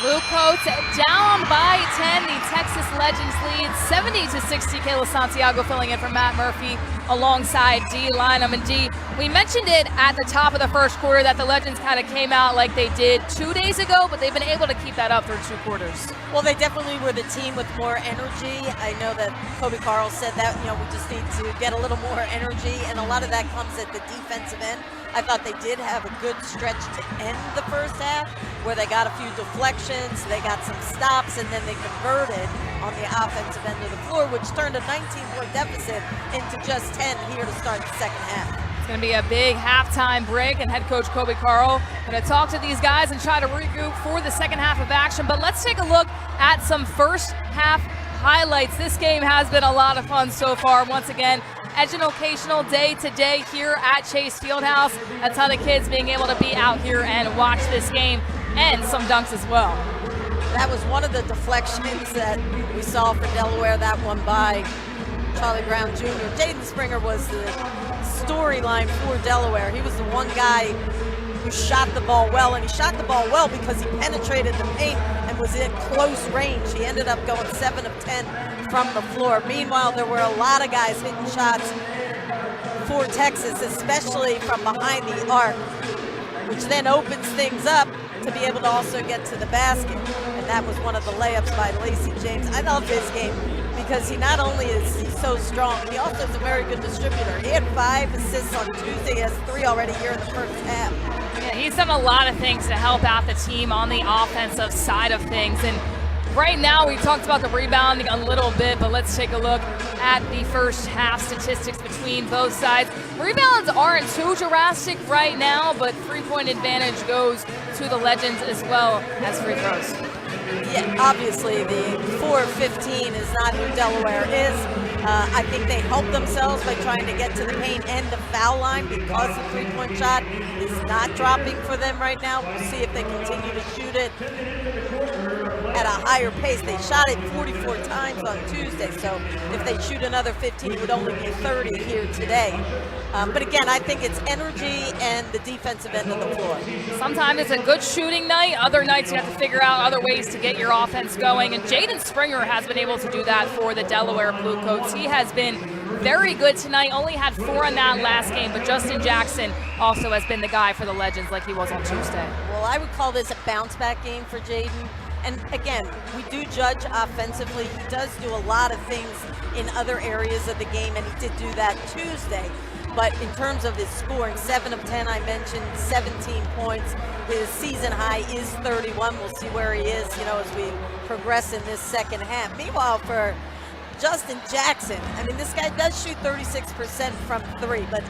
Blue Coats down by 10. The Texas Legends lead 70-60. Kayla Santiago filling in for Matt Murphy alongside D. Lynham. And D, we mentioned it at the top of the first quarter that the Legends kind of came out like they did 2 days ago, but they've been able to keep that up through 2 quarters. Well, they definitely were the team with more energy. I know that Kobe Carl said that, we just need to get a little more energy, and a lot of that comes at the defensive end. I thought they did have a good stretch to end the first half where they got a few deflections, they got some stops, and then they converted on the offensive end of the floor, which turned a 19-point deficit into just 10 here to start the second half. It's going to be a big halftime break, and head coach Kobe Carl going to talk to these guys and try to regroup for the second half of action. But let's take a look at some first half highlights. This game has been a lot of fun so far. Once again, educational day today here at Chase Fieldhouse. A ton of kids being able to be out here and watch this game, and some dunks as well. That was one of the deflections that we saw for Delaware, that one by Charlie Brown Jr. Jaden Springer was the storyline for Delaware. He was the one guy who shot the ball well, and he shot the ball well because he penetrated the paint and was in close range. He ended up going 7 of 10 from the floor. Meanwhile, there were a lot of guys hitting shots for Texas, especially from behind the arc, which then opens things up to be able to also get to the basket. And that was one of the layups by Lacey James. I love his game because he not only is he so strong, he also is a very good distributor. He had 5 assists on Tuesday. He has 3 already here in the first half. Yeah, he's done a lot of things to help out the team on the offensive side of things. And right now, we talked about the rebounding a little bit, but let's take a look at the first half statistics between both sides. Rebounds aren't too drastic right now, but three-point advantage goes to the Legends as well as free throws. Yeah, obviously the 4-15 is not who Delaware is. I think they help themselves by trying to get to the paint and the foul line because the three-point shot is not dropping for them right now. We'll see if they continue to shoot it at a higher pace. They shot it 44 times on Tuesday, so if they shoot another 15, it would only be 30 here today. But again, I think it's energy and the defensive end of the floor. Sometimes it's a good shooting night. Other nights you have to figure out other ways to get your offense going. And Jaden Springer has been able to do that for the Delaware Blue Coats. He has been very good tonight. Only had 4 in that last game, but Justin Jackson also has been the guy for the Legends like he was on Tuesday. Well, I would call this a bounce-back game for Jaden. And again, we do judge offensively. He does do a lot of things in other areas of the game, and he did do that Tuesday. But in terms of his scoring, 7 of 10, I mentioned 17 points. His season high is 31. We'll see where he is, as we progress in this second half. Meanwhile, for Justin Jackson, I mean, this guy does shoot 36% from 3, but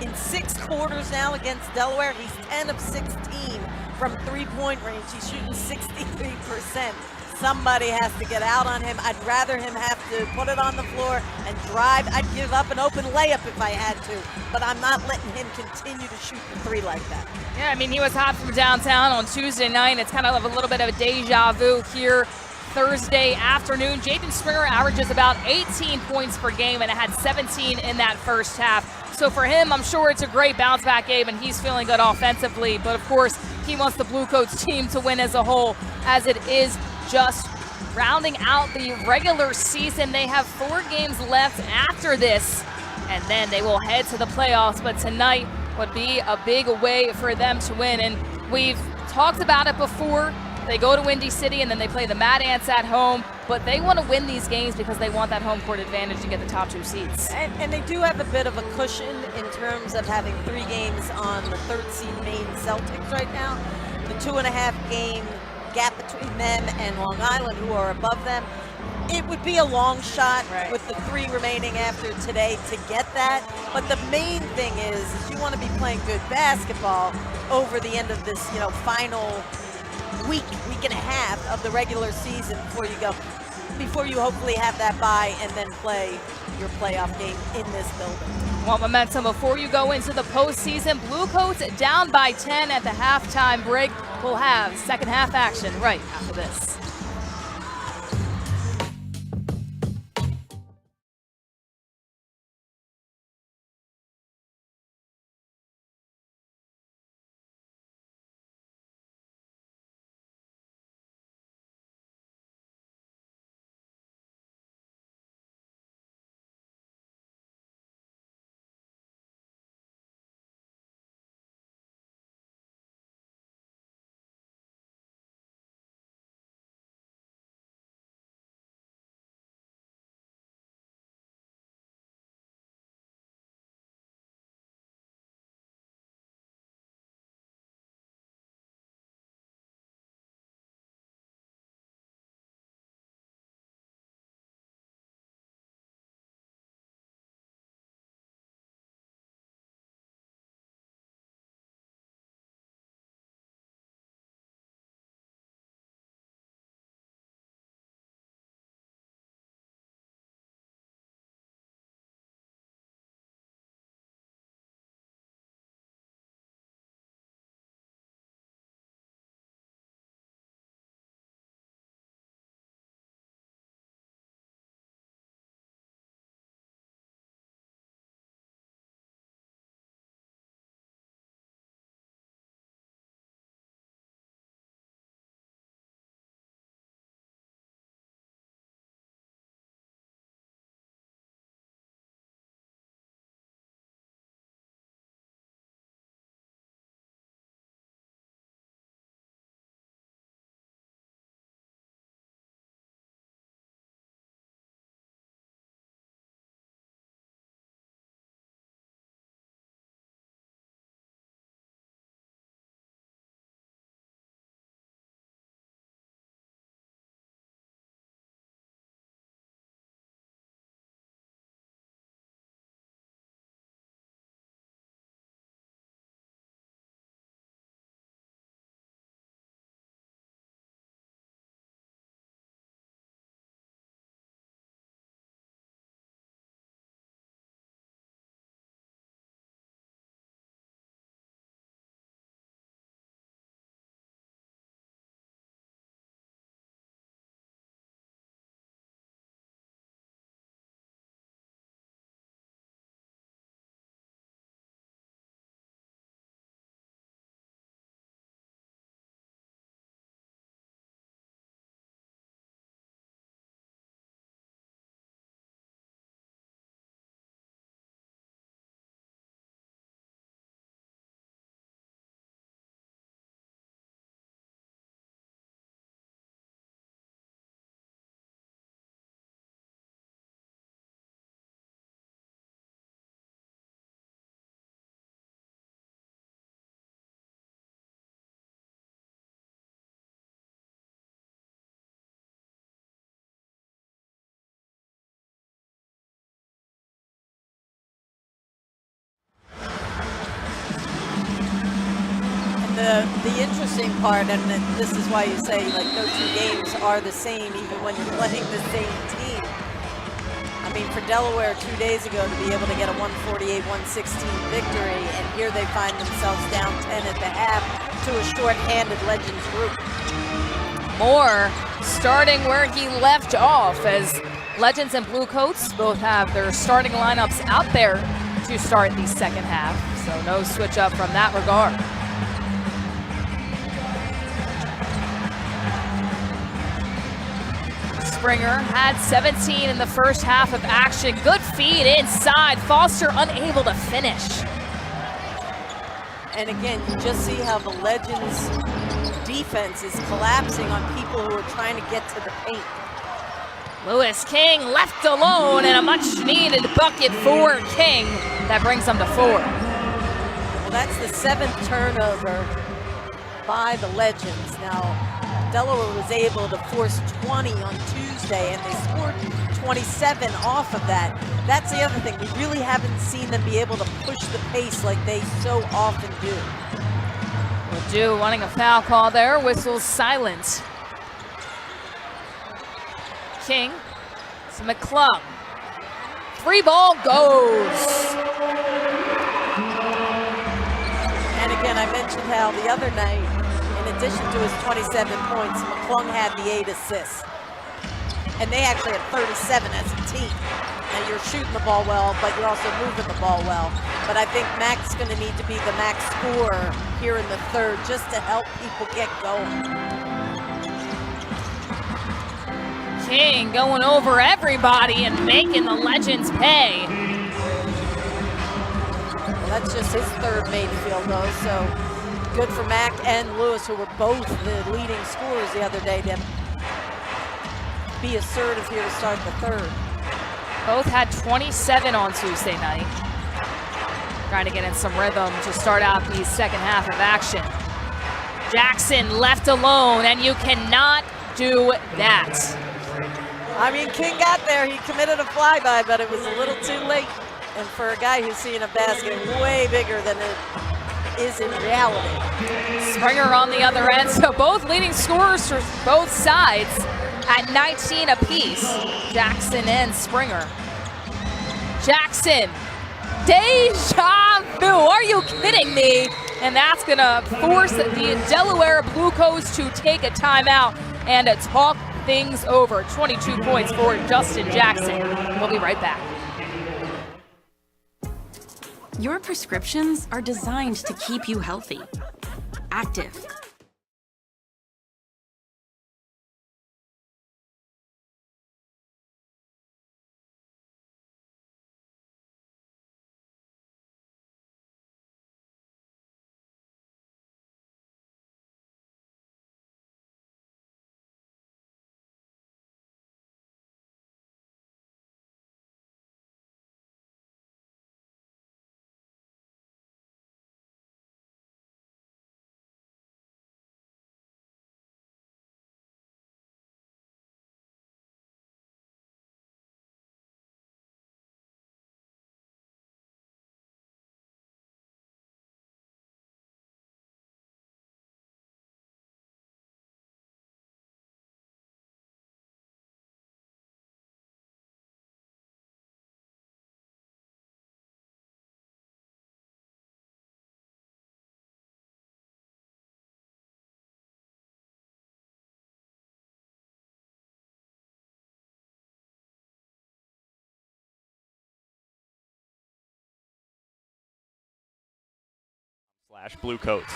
in 6 quarters now against Delaware, he's 10 of 16 from three-point range. He's shooting 63%. Somebody has to get out on him. I'd rather him have to put it on the floor and drive. I'd give up an open layup if I had to, but I'm not letting him continue to shoot the 3 like that. Yeah, I mean, he was hot from downtown on Tuesday night. It's kind of a little bit of a deja vu here Thursday afternoon. Jaden Springer averages about 18 points per game and had 17 in that first half. So for him, I'm sure it's a great bounce back game and he's feeling good offensively. But of course, he wants the Blue Coats team to win as a whole, as it is just rounding out the regular season. They have 4 games left after this, and then they will head to the playoffs. But tonight would be a big way for them to win. And we've talked about it before. They go to Windy City and then they play the Mad Ants at home, but they want to win these games because they want that home court advantage to get the top 2 seeds. And they do have a bit of a cushion in terms of having 3 games on the 3rd seed Maine Celtics right now. The 2.5 game gap between them and Long Island, who are above them. It would be a long shot with the 3 remaining after today to get that. But the main thing is you want to be playing good basketball over the end of this, final week and a half of the regular season before you hopefully have that bye and then play your playoff game in this building. Want momentum before you go into the postseason. Blue Coats down by 10 at the halftime break. We'll have second half action right after this. the interesting part, and this is why you say like no two games are the same, even when you're playing the same team. I mean, for Delaware 2 days ago to be able to get a 148-116 victory, and here they find themselves down 10 at the half to a short-handed Legends group. Moore starting where he left off, as Legends and Blue Coats both have their starting lineups out there to start the second half, so no switch up from that regard. Springer had 17 in the first half of action. Good feed inside. Foster unable to finish. And again, you just see how the Legends defense is collapsing on people who are trying to get to the paint. Lewis King left alone, and a much-needed bucket for King. That brings them to 4. Well, that's the 7th turnover by the Legends. Now, Delaware was able to force 20 on Tuesday, and they scored 27 off of that. That's the other thing. We really haven't seen them be able to push the pace like they so often do. Ledoux wanting a foul call there. Whistles silent. King to McClung. Free ball goes. And again, I mentioned how the other night, in addition to his 27 points, McClung had the 8 assists. And they actually had 37 as a team. Now you're shooting the ball well, but you're also moving the ball well. But I think Mac's going to need to be the max scorer here in the third just to help people get going. King going over everybody and making the Legends pay. Well, that's just his third made field though, so good for Mac and Lewis, who were both the leading scorers the other day, to be assertive here to start the third. Both had 27 on Tuesday night. Trying to get in some rhythm to start out the second half of action. Jackson left alone, and you cannot do that. I mean, King got there. He committed a flyby, but it was a little too late. And for a guy who's seeing a basket way bigger than it is in reality. Springer on the other end, so both leading scorers for both sides at 19 apiece. Jackson and Springer. Jackson, deja vu, are you kidding me? And that's gonna force the Delaware Blue Coats to take a timeout and talk things over. 22 points for Justin Jackson. We'll be right back. Your prescriptions are designed to keep you healthy, active, Blue Coats.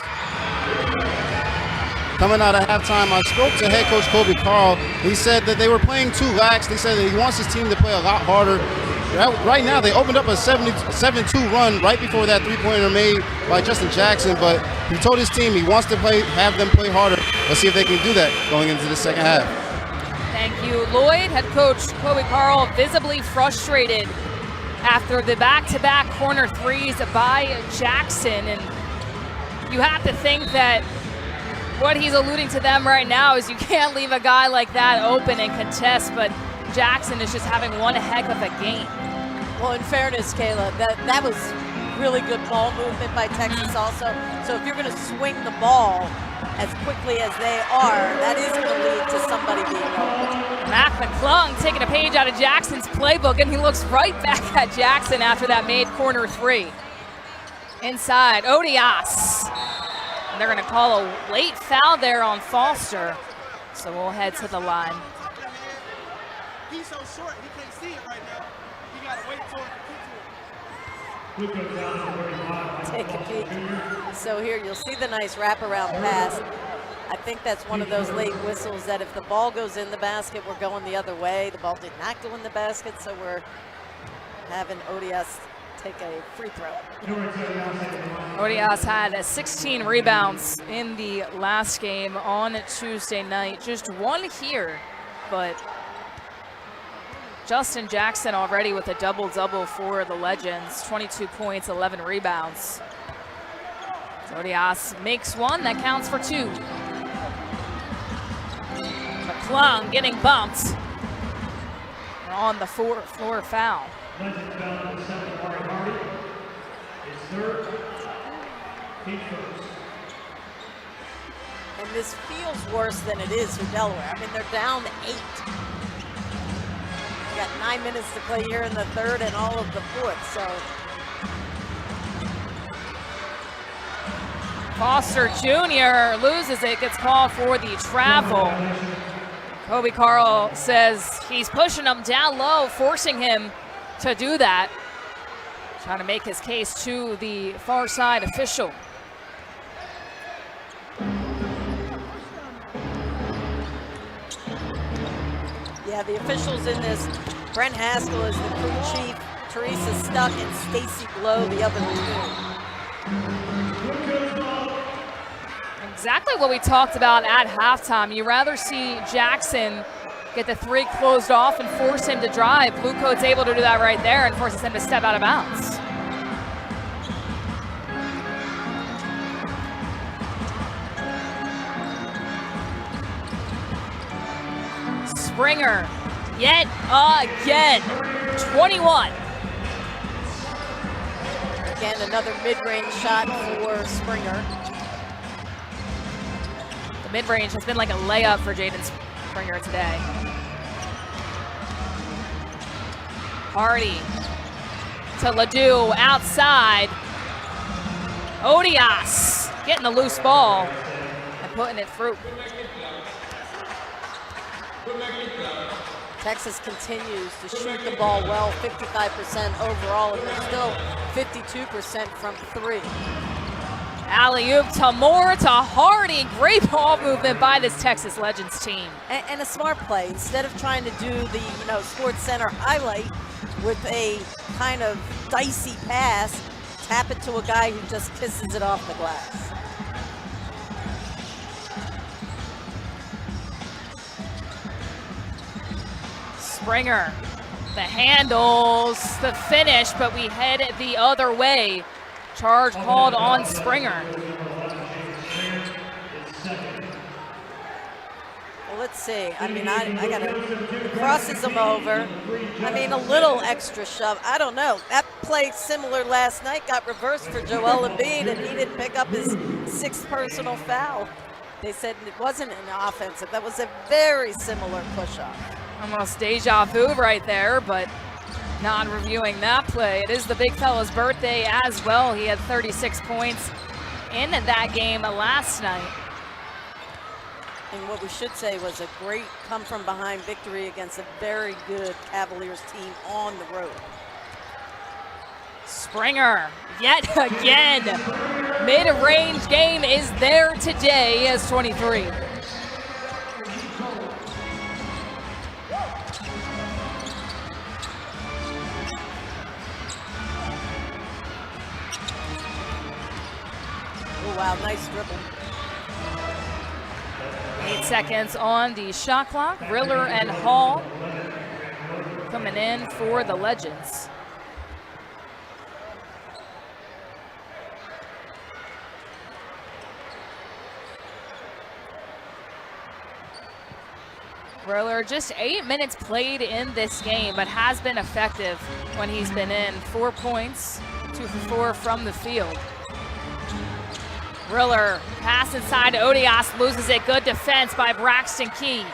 Coming out of halftime, I spoke to head coach Kobe Carl. He said that they were playing too lax. He said that he wants his team to play a lot harder. Right now, they opened up a 7-2 run right before that three-pointer made by Justin Jackson, but he told his team he wants to have them play harder. Let's see if they can do that going into the second half. Thank you, Lloyd. Head coach Kobe Carl visibly frustrated after the back-to-back corner threes by Jackson, and you have to think that what he's alluding to them right now is you can't leave a guy like that open and contest, but Jackson is just having one heck of a game. Well, in fairness, Kayla, that was Really good ball movement by Texas also. So if you're going to swing the ball as quickly as they are, that is going to lead to somebody being open. Mac McClung taking a page out of Jackson's playbook, and he looks right back at Jackson after that made corner three. Inside, Odias. And they're going to call a late foul there on Foster. So we'll head to the line. He's so short, he can't see it right now. You got to wait till it Blue Coats down to 35. Take a peek. So here you'll see the nice wraparound pass. I think that's one of those late whistles that if the ball goes in the basket, we're going the other way. The ball did not go in the basket, so we're having Odias take a free throw. Odias had 16 rebounds in the last game on Tuesday night. Just one here, but Justin Jackson already with a double-double for the Legends. 22 points, 11 rebounds. So Odias makes one, that counts for two. McClung getting bumped. On the floor foul. Legends foul to 7 Hardy. His third. Team first. And this feels worse than it is for Delaware. I mean, they're down 8. We got 9 minutes to play here in the third and all of the fourth, so. Foster Jr. loses it, gets called for the travel. Kobe Carl says he's pushing him down low, forcing him to do that. Trying to make his case to the far side official. Yeah, the officials in this, Brent Haskell is the crew chief, Teresa Stuck and Stacy Blow, the other two. Exactly what we talked about at halftime. You rather see Jackson get the three closed off and force him to drive. Blue Coats able to do that right there and forces him to step out of bounds. Springer, yet again, 21. Again, another mid-range shot for Springer. The mid-range has been like a layup for Jaden Springer today. Hardy to Ledoux outside. Odias getting the loose ball and putting it through. Texas continues to shoot the ball well, 55% overall, and they're still 52% from three. Alley-oop to Moore to Hardy. Great ball movement by this Texas Legends team. And a smart play. Instead of trying to do the Sports Center highlight with a kind of dicey pass, tap it to a guy who just kisses it off the glass. Springer, the handles, the finish, but we head the other way. Charge called on Springer. Well, let's see. I mean, I got to crosses him over. I mean, a little extra shove. I don't know. That play similar last night got reversed for Joel Embiid, and he didn't pick up his 6th personal foul. They said it wasn't an offensive. That was a very similar push-off. Almost deja vu right there, but not reviewing that play. It is the big fella's birthday as well. He had 36 points in that game last night. And what we should say was a great come-from-behind victory against a very good Cavaliers team on the road. Springer, yet again. Mid-range game is there today as 23. Oh, wow, nice dribble. 8 seconds on the shot clock. Riller and Hall coming in for the Legends. Riller just 8 minutes played in this game, but has been effective when he's been in. 4 points, 2 for 4 from the field. Riller, pass inside to Odias, loses it. Good defense by Braxton Key.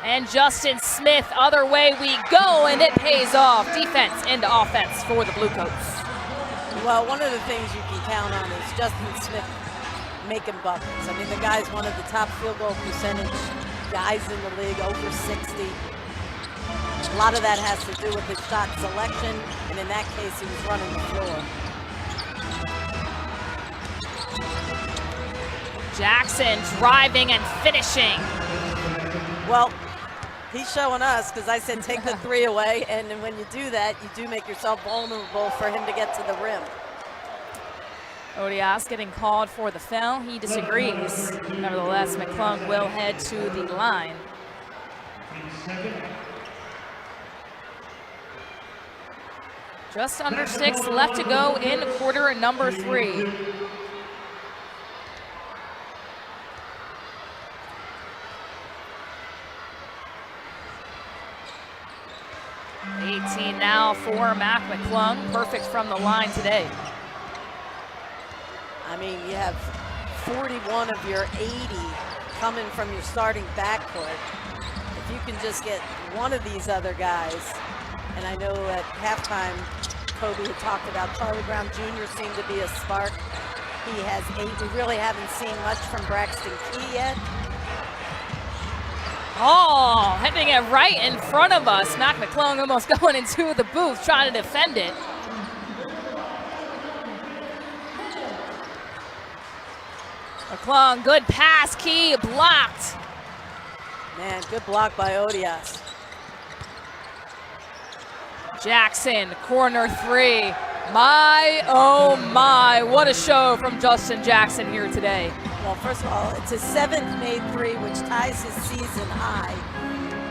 And Justin Smith, other way we go, and it pays off. Defense into offense for the Blue Coats. Well, one of the things you can count on is Justin Smith making buckets. I mean, the guy's one of the top field goal percentage guys in the league, over 60. A lot of that has to do with his shot selection, and in that case, he was running the floor. Jackson driving and finishing. Well, he's showing us, because I said take the 3 away, and then when you do that, you do make yourself vulnerable for him to get to the rim. Odias getting called for the foul. He disagrees. Nevertheless, McClung will head to the line. Just under 6 left to go in quarter number 3. $18 now for Mac McClung. Perfect from the line today. I mean, you have 41 of your 80 coming from your starting backcourt. If you can just get one of these other guys, and I know at halftime, Kobe had talked about Charlie Brown Jr. seemed to be a spark. He has 8. We really haven't seen much from Braxton Key yet. Oh, hitting it right in front of us. Mac McClung almost going into the booth trying to defend it. McClung, good pass, Key blocked. Man, good block by Odias. Jackson, corner 3. My, oh my, what a show from Justin Jackson here today. Well, first of all, it's his 7th made 3, which ties his season high.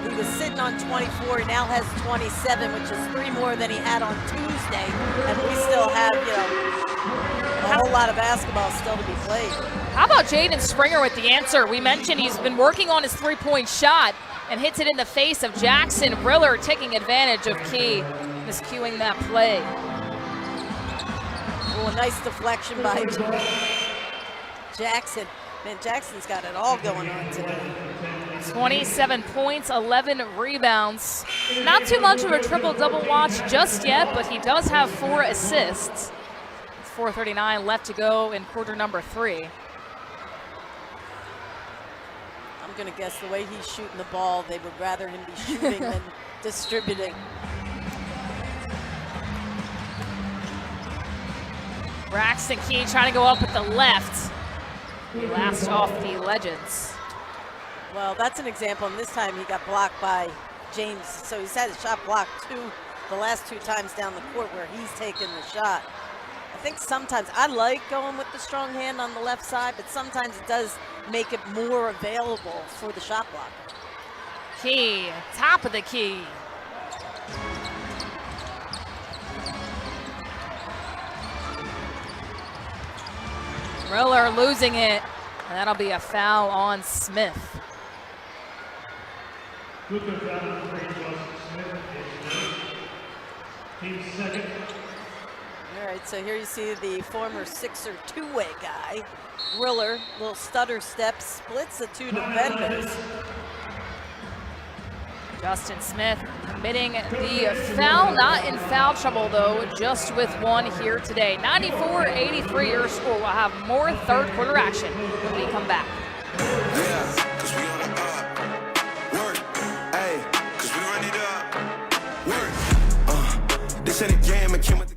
He was sitting on 24, he now has 27, which is 3 more than he had on Tuesday. And we still have, a whole lot of basketball still to be played. How about Jaden Springer with the answer? We mentioned he's been working on his 3-point shot and hits it in the face of Jackson. Riller taking advantage of Key, miscuing that play. Oh, a nice deflection by Jackson. Man, Jackson's got it all going on today. 27 points, 11 rebounds. Not too much of a triple-double watch just yet, but he does have 4 assists. 4:39 left to go in quarter number 3. I'm going to guess the way he's shooting the ball, they would rather him be shooting than distributing. Braxton Key trying to go up with the left. Last off the Legends. Well, that's an example, and this time he got blocked by James. So he's had a shot blocked the last 2 times down the court where he's taken the shot. I think sometimes I like going with the strong hand on the left side, but sometimes it does make it more available for the shot blocker. Key, top of the key. Riller losing it, and that'll be a foul on Smith. Good foul on Justin Smith. Team 2nd. All right, so here you see the former Sixer 2-way guy, Riller, little stutter step, splits the 2 defenders. Justin Smith committing the foul, not in foul trouble though, just with 1 here today. 94-83 your score. We'll have more 3rd quarter action when we come back. Yeah, 'cause we on the up. Work, hey, 'cause we run it up. Work, this ain't a game, I came with the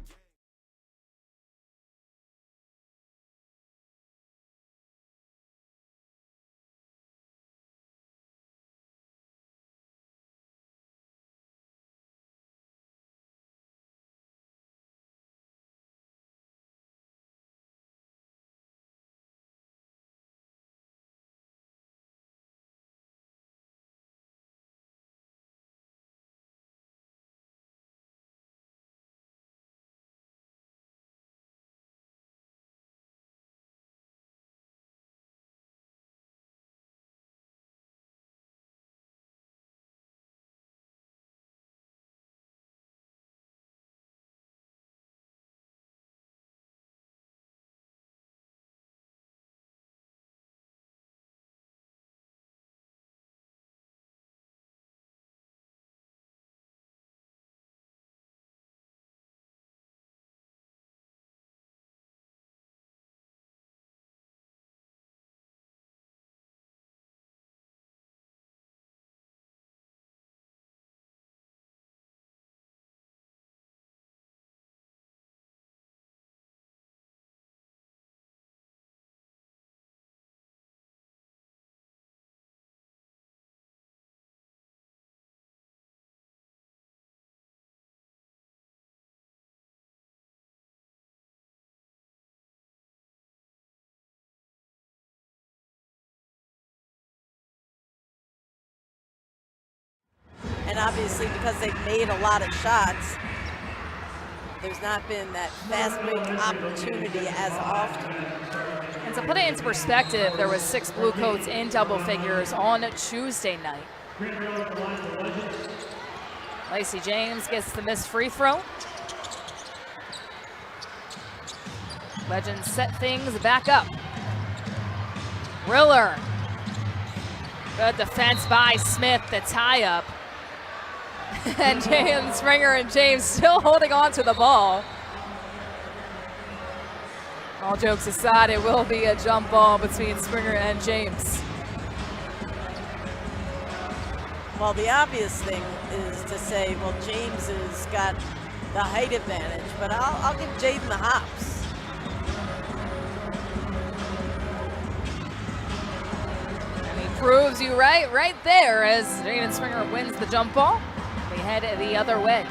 obviously because they've made a lot of shots, there's not been that fast break opportunity as often. And to put it into perspective, there was 6 Blue Coats in double figures on Tuesday night. Lacey James gets the missed free throw. Legends set things back up. Riller. Good defense by Smith, the tie-up. And Jaden Springer and James still holding on to the ball. All jokes aside, it will be a jump ball between Springer and James. Well, the obvious thing is to say, well, James has got the height advantage, but I'll give Jaden the hops. And he proves you right there as Jaden Springer wins the jump ball. They head the other way.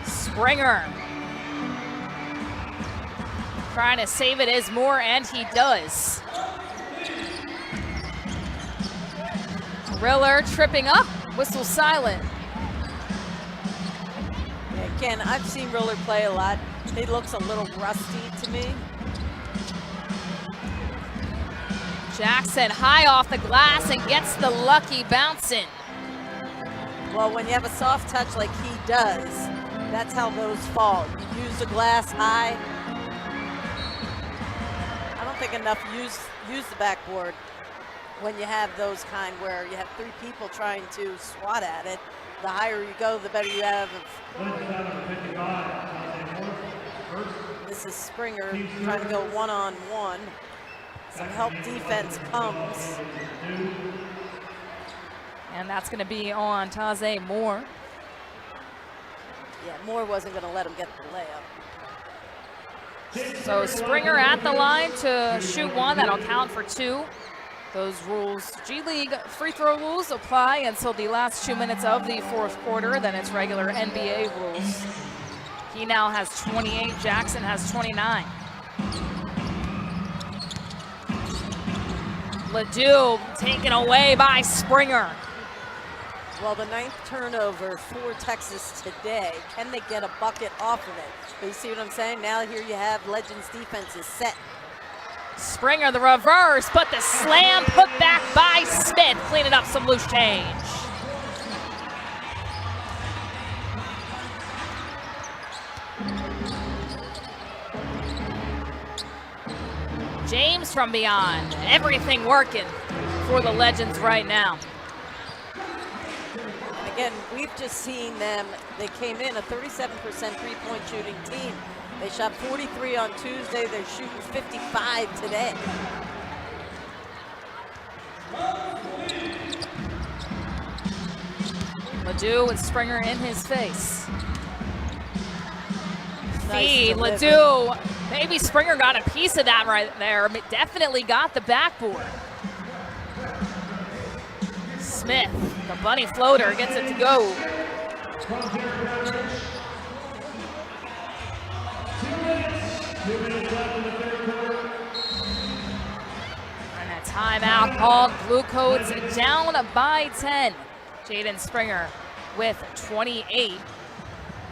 Springer trying to save it is Moore, and he does. Riller tripping up, whistle silent. Yeah, Ken, I've seen Riller play a lot. He looks a little rusty to me. Jackson high off the glass and gets the lucky bounce in. Well, when you have a soft touch like he does, that's how those fall. You use the glass high. I don't think enough use the backboard when you have those kind where you have 3 people trying to swat at it. The higher you go, the better you have. This is Springer trying to go one-on-one. Some help defense comes. And that's going to be on Taze Moore. Yeah, Moore wasn't going to let him get the layup. So Springer at the line to shoot 1. That'll count for 2. Those rules, G League free throw rules, apply until the last 2 minutes of the 4th quarter. Then it's regular NBA rules. He now has 28. Jackson has 29. Ledoux taken away by Springer. Well, the 9th turnover for Texas today. Can they get a bucket off of it? But you see what I'm saying? Now here you have Legends defense is set. Springer the reverse, but the slam put back by Smith, cleaning up some loose change. James from beyond, everything working for the Legends right now. And again, we've just seen them, they came in a 37% three-point shooting team. They shot 43 on Tuesday, they're shooting 55 today. Ledoux with Springer in his face. Nice Feed, Ledoux. Maybe Springer got a piece of that right there. Definitely got the backboard. Smith, the bunny floater, gets it to go. And a timeout called. Blue Coats down by 10. Jaden Springer with 28.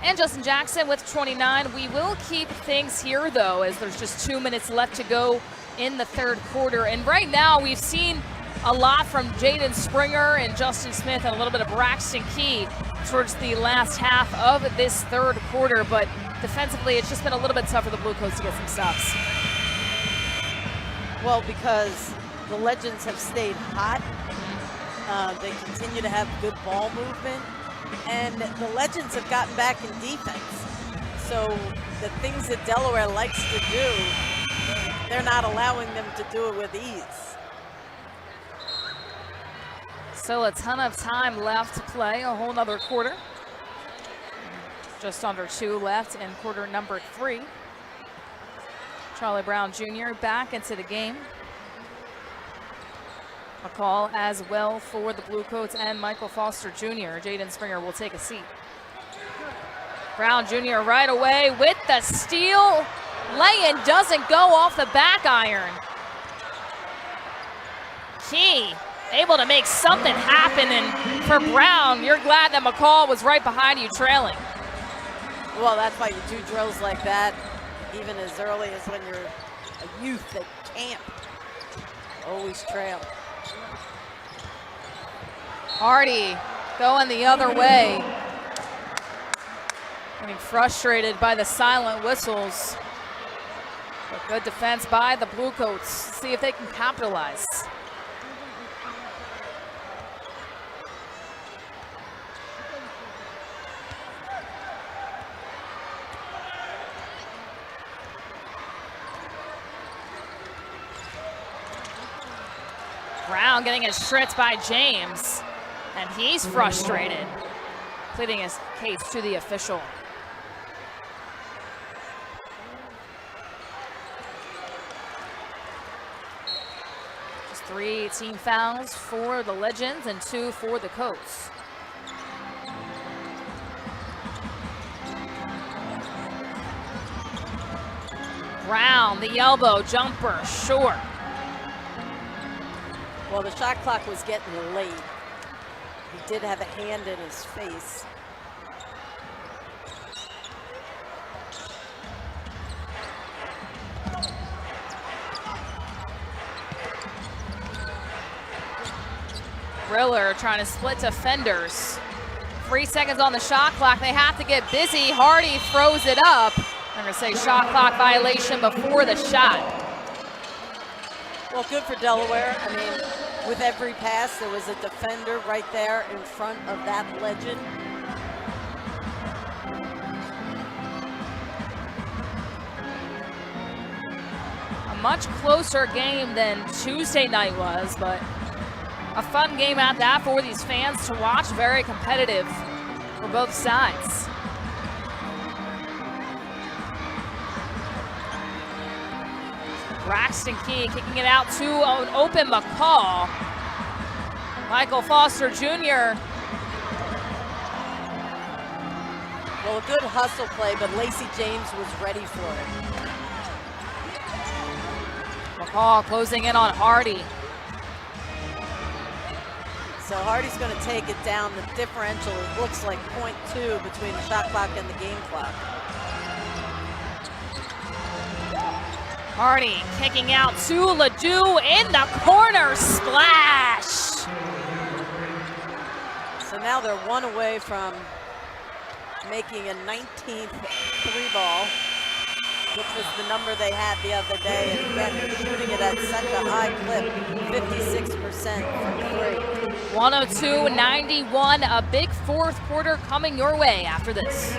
And Justin Jackson with 29. We will keep things here, though, as there's just 2 minutes left to go in the 3rd quarter. And right now, we've seen a lot from Jaden Springer and Justin Smith and a little bit of Braxton Key towards the last half of this 3rd quarter. But defensively, it's just been a little bit tough for the Blue Coats to get some stops. Well, because the Legends have stayed hot. They continue to have good ball movement. And the Legends have gotten back in defense. So the things that Delaware likes to do, they're not allowing them to do it with ease. Still a ton of time left to play, a whole nother quarter. Just under 2 left in quarter number 3. Charlie Brown Jr. back into the game. A call as well for the Blue Coats and Michael Foster Jr. Jaden Springer will take a seat. Brown Jr. right away with the steal. Lay-in doesn't go off the back iron. Key able to make something happen, and for Brown, you're glad that McCall was right behind you trailing. Well, that's why you do drills like that, even as early as when you're a youth at camp. Always trail. Hardy going the other way. Getting frustrated by the silent whistles. But good defense by the Blue Coats. See if they can capitalize. Brown getting his stripped by James, and he's frustrated, pleading his case to the official. Just 3 team fouls for the Legends and 2 for the Coats. Brown, the elbow jumper, short. Well, the shot clock was getting late. He did have a hand in his face. Riller trying to split defenders. 3 seconds on the shot clock. They have to get busy. Hardy throws it up. I'm going to say shot clock violation before the shot. Well, good for Delaware. I mean, with every pass, there was a defender right there in front of that Legend. A much closer game than Tuesday night was, but a fun game at that for these fans to watch. Very competitive for both sides. Braxton Key kicking it out to an open McCall. Michael Foster Jr. Well, a good hustle play, but Lacey James was ready for it. McCall closing in on Hardy. So Hardy's going to take it down. The differential, it looks like 0.2 between the shot clock and the game clock. Hardy kicking out to Ledoux in the corner, splash! So now they're 1 away from making a 19th 3-ball, which was the number they had the other day. And again, they're shooting it at such a high clip, 56% from 3. 102-91, a big fourth quarter coming your way after this.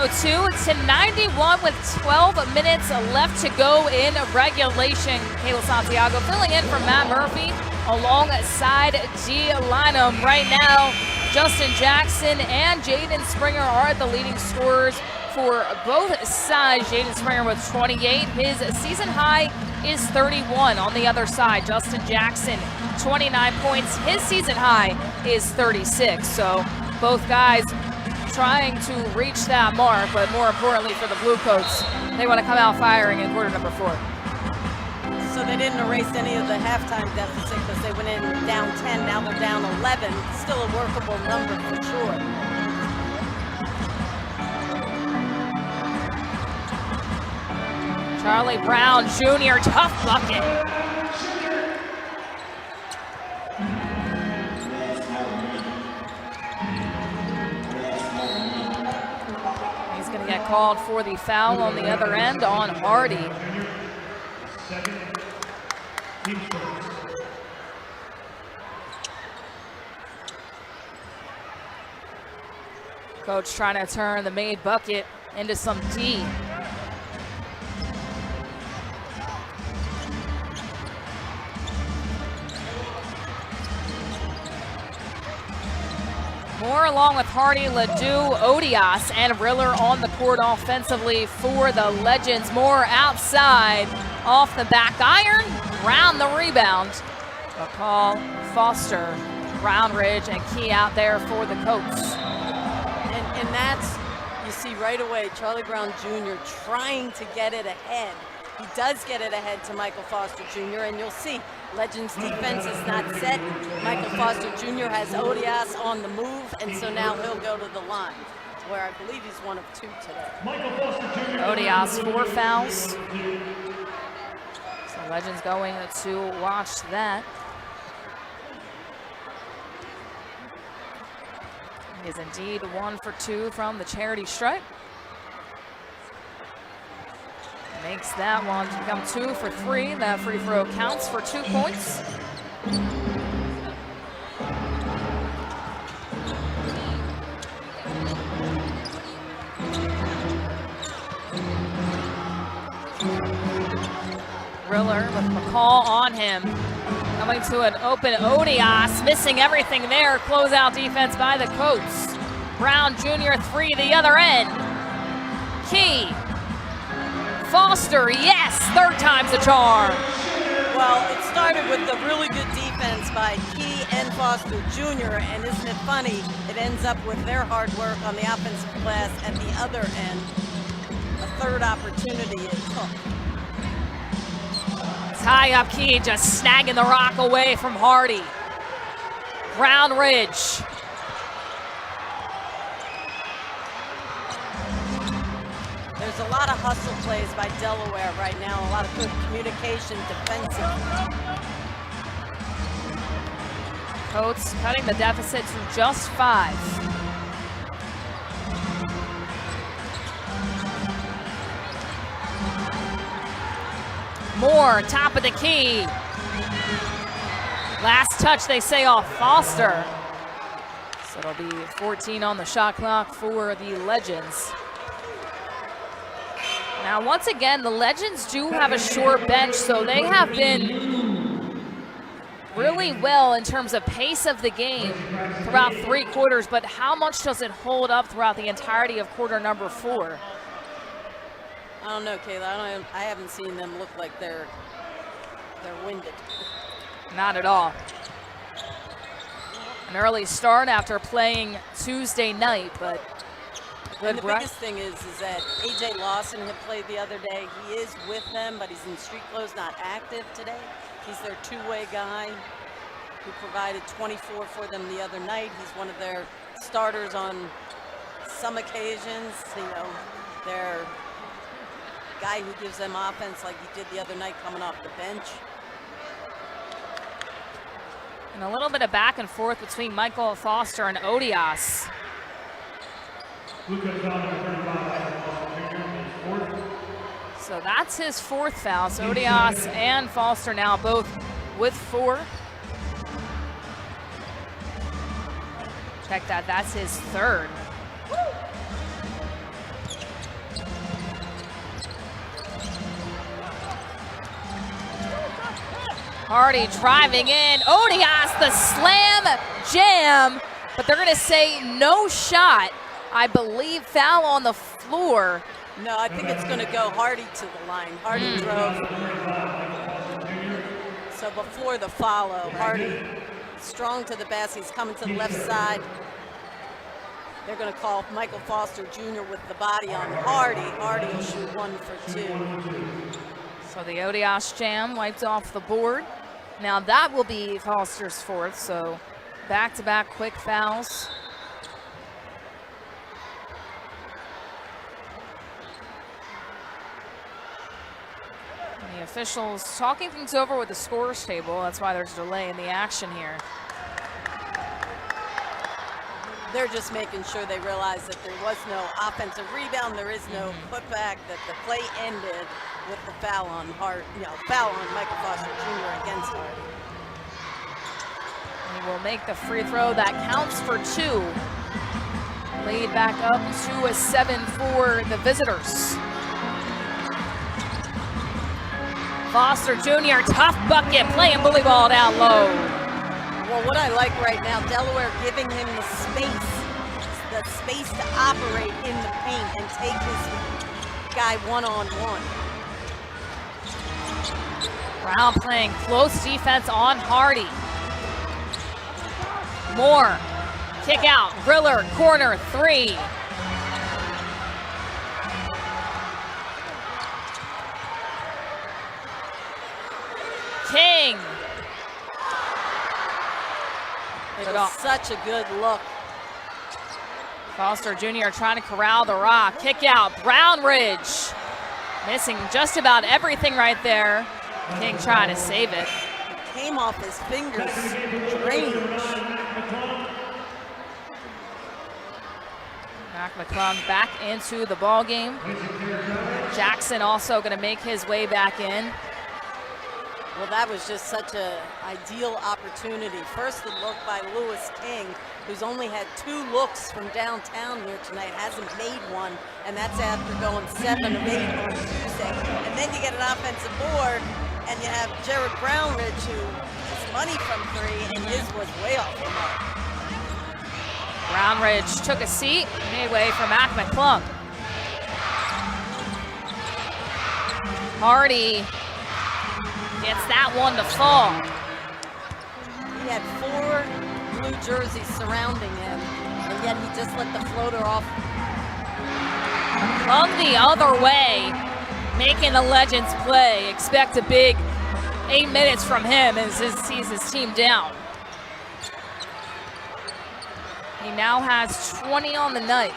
102-91 with 12 minutes left to go in regulation. Kayla Santiago filling in for Matt Murphy alongside G. Lynham. Right now, Justin Jackson and Jaden Springer are the leading scorers for both sides. Jaden Springer with 28. His season high is 31. On the other side, Justin Jackson, 29 points. His season high is 36. So both guys trying to reach that mark, but more importantly for the Blue Coats, they want to come out firing in quarter number 4. So they didn't erase any of the halftime deficit because they went in down 10, now they're down 11. Still a workable number for sure. Charlie Brown Jr., tough bucket. He's going to get called for the foul on the other end on Hardy. Coach trying to turn the made bucket into some D. Moore along with Hardy, Ledoux, Odias, and Riller on the court offensively for the Legends. Moore outside, off the back iron, Brown the rebound. McCall, Foster, Brownridge, and Key out there for the Coats. And that's, you see right away, Charlie Brown Jr. trying to get it ahead. He does get it ahead to Michael Foster Jr., and you'll see Legends defense is not set. Michael Foster Jr. has Odias on the move, and so now he'll go to the line, where I believe he's 1 of 2 today. Odias 4 fouls. So Legends going to watch that. He is indeed 1 for 2 from the charity stripe. Makes that one become 2 for 3. That free throw counts for 2 points. Riller with McCall on him. Coming to an open Odias, missing everything there. Closeout defense by the Coats. Brown Jr. 3 the other end. Key. Foster, yes, 3rd time's a charm. Well, it started with the really good defense by Key and Foster Jr., and isn't it funny, it ends up with their hard work on the offensive glass at the other end. A 3rd opportunity is hooked. Tie up Key, just snagging the rock away from Hardy. Brownridge. There's a lot of hustle plays by Delaware right now, a lot of good communication defensively. Coats cutting the deficit to just 5. Moore, top of the key. Last touch, they say, off Foster. So it'll be 14 on the shot clock for the Legends. Now, once again, the Legends do have a short bench, so they have been really well in terms of pace of the game throughout 3 quarters, but how much does it hold up throughout the entirety of quarter number 4? I don't know, Kayla. I haven't seen them look like they're winded. Not at all. An early start after playing Tuesday night, but and the biggest thing is that A.J. Lawson had played the other day. He is with them, but he's in street clothes, not active today. He's their 2-way guy who provided 24 for them the other night. He's one of their starters on some occasions. You know, their guy who gives them offense like he did the other night coming off the bench. And a little bit of back and forth between Michael Foster and Odias. So that's his 4th foul. So Odias and Foster now both with 4. Check that, that's his 3rd. Hardy driving in. Odias, the slam jam, but they're going to say no shot. I believe foul on the floor. No, I think it's going to go Hardy to the line. Hardy drove. So before the follow, Hardy strong to the basket. He's coming to the left side. They're going to call Michael Foster Jr. with the body on Hardy. Hardy will shoot 1 for 2. So the Odias jam wiped off the board. Now that will be Foster's fourth, so back-to-back quick fouls. And the officials talking things over with the scores table. That's why there's a delay in the action here. They're just making sure they realize that there was no offensive rebound, there is no putback, that the play ended with the foul on foul on Michael Foster Jr. against Hardy. He will make the free throw. That counts for 2. Laid back up to a 7 for the visitors. Foster Jr., tough bucket, playing bully ball down low. Well, what I like right now, Delaware giving him the space to operate in the paint and take his guy one-on-one. Brown playing close defense on Hardy. Moore, kick out, Riller, corner 3. King. It was such a good look. Foster Jr. trying to corral the rock. Kick out, Brownridge. Missing just about everything right there. King trying to save it. Came off his fingers. Strange. Mac McClung back into the ball game. Jackson also going to make his way back in. Well, that was just such an ideal opportunity. First, the look by Lewis King, who's only had 2 looks from downtown here tonight, hasn't made one, and that's after going 7 of 8 on Tuesday. And then you get an offensive board, and you have Jared Brownridge, who has money from 3, and his was way off the mark. Brownridge took a seat, made way for Mac McClung. Hardy gets that one to fall. He had 4 blue jerseys surrounding him, and yet he just let the floater off. Come the other way, making the Legends play. Expect a big 8 minutes from him as he sees his team down. He now has 20 on the night.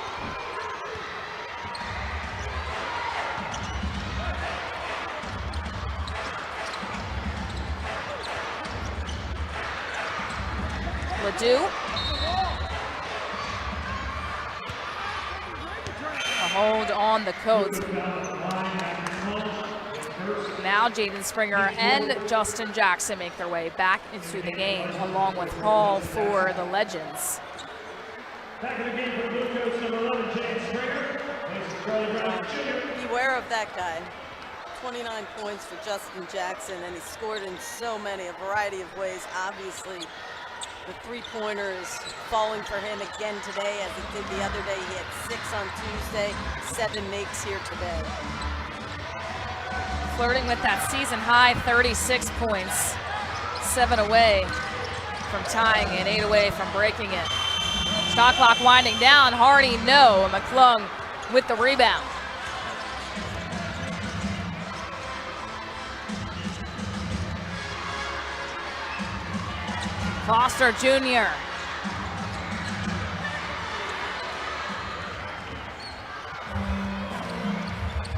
Ledoux. A hold on the Coats. Now Jaden Springer and Justin Jackson make their way back into the game, along with Hall for the Legends. Back in the game for the Blue Coats, number 11, Jaden Springer. Charlie Brown Jr. Beware of that guy. 29 points for Justin Jackson, and he scored in so many, a variety of ways. Obviously, the 3-pointer is falling for him again today, as it did the other day. He had 6 on Tuesday, 7 makes here today. Flirting with that season high 36 points, 7 away from tying it, 8 away from breaking it. Shot clock winding down. Hardy, no. McClung with the rebound. Foster Jr.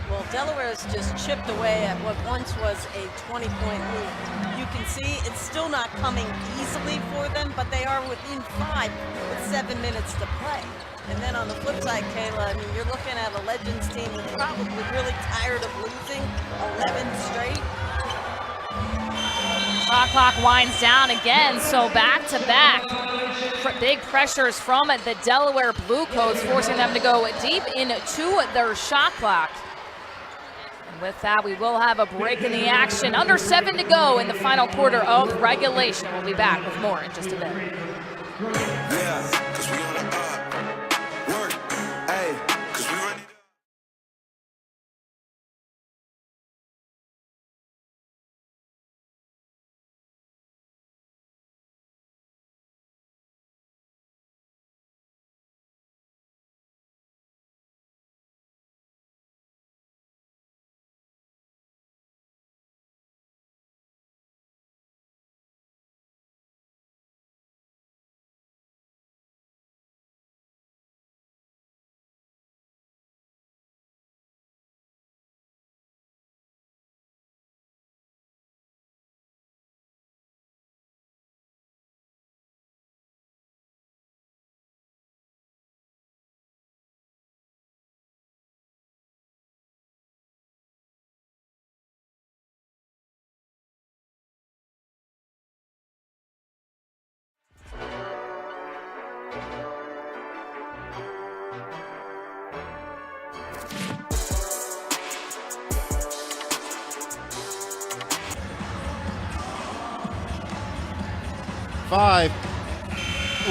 Well, Delaware's just chipped away at what once was a 20-point lead. You can see it's still not coming easily for them, but they are within 5 with 7 minutes to play. And then on the flip side, Kayla, I mean, you're looking at a Legends team that's probably really tired of losing 11 straight. Shot clock winds down again, so back-to-back. Big pressures from the Delaware Blue Coats, forcing them to go deep into their shot clock. With that, we will have a break in the action. Under 7 to go in the final quarter of regulation. We'll be back with more in just a bit. Yeah, 'cause we on the up. Work, hey, 'cause we run it up.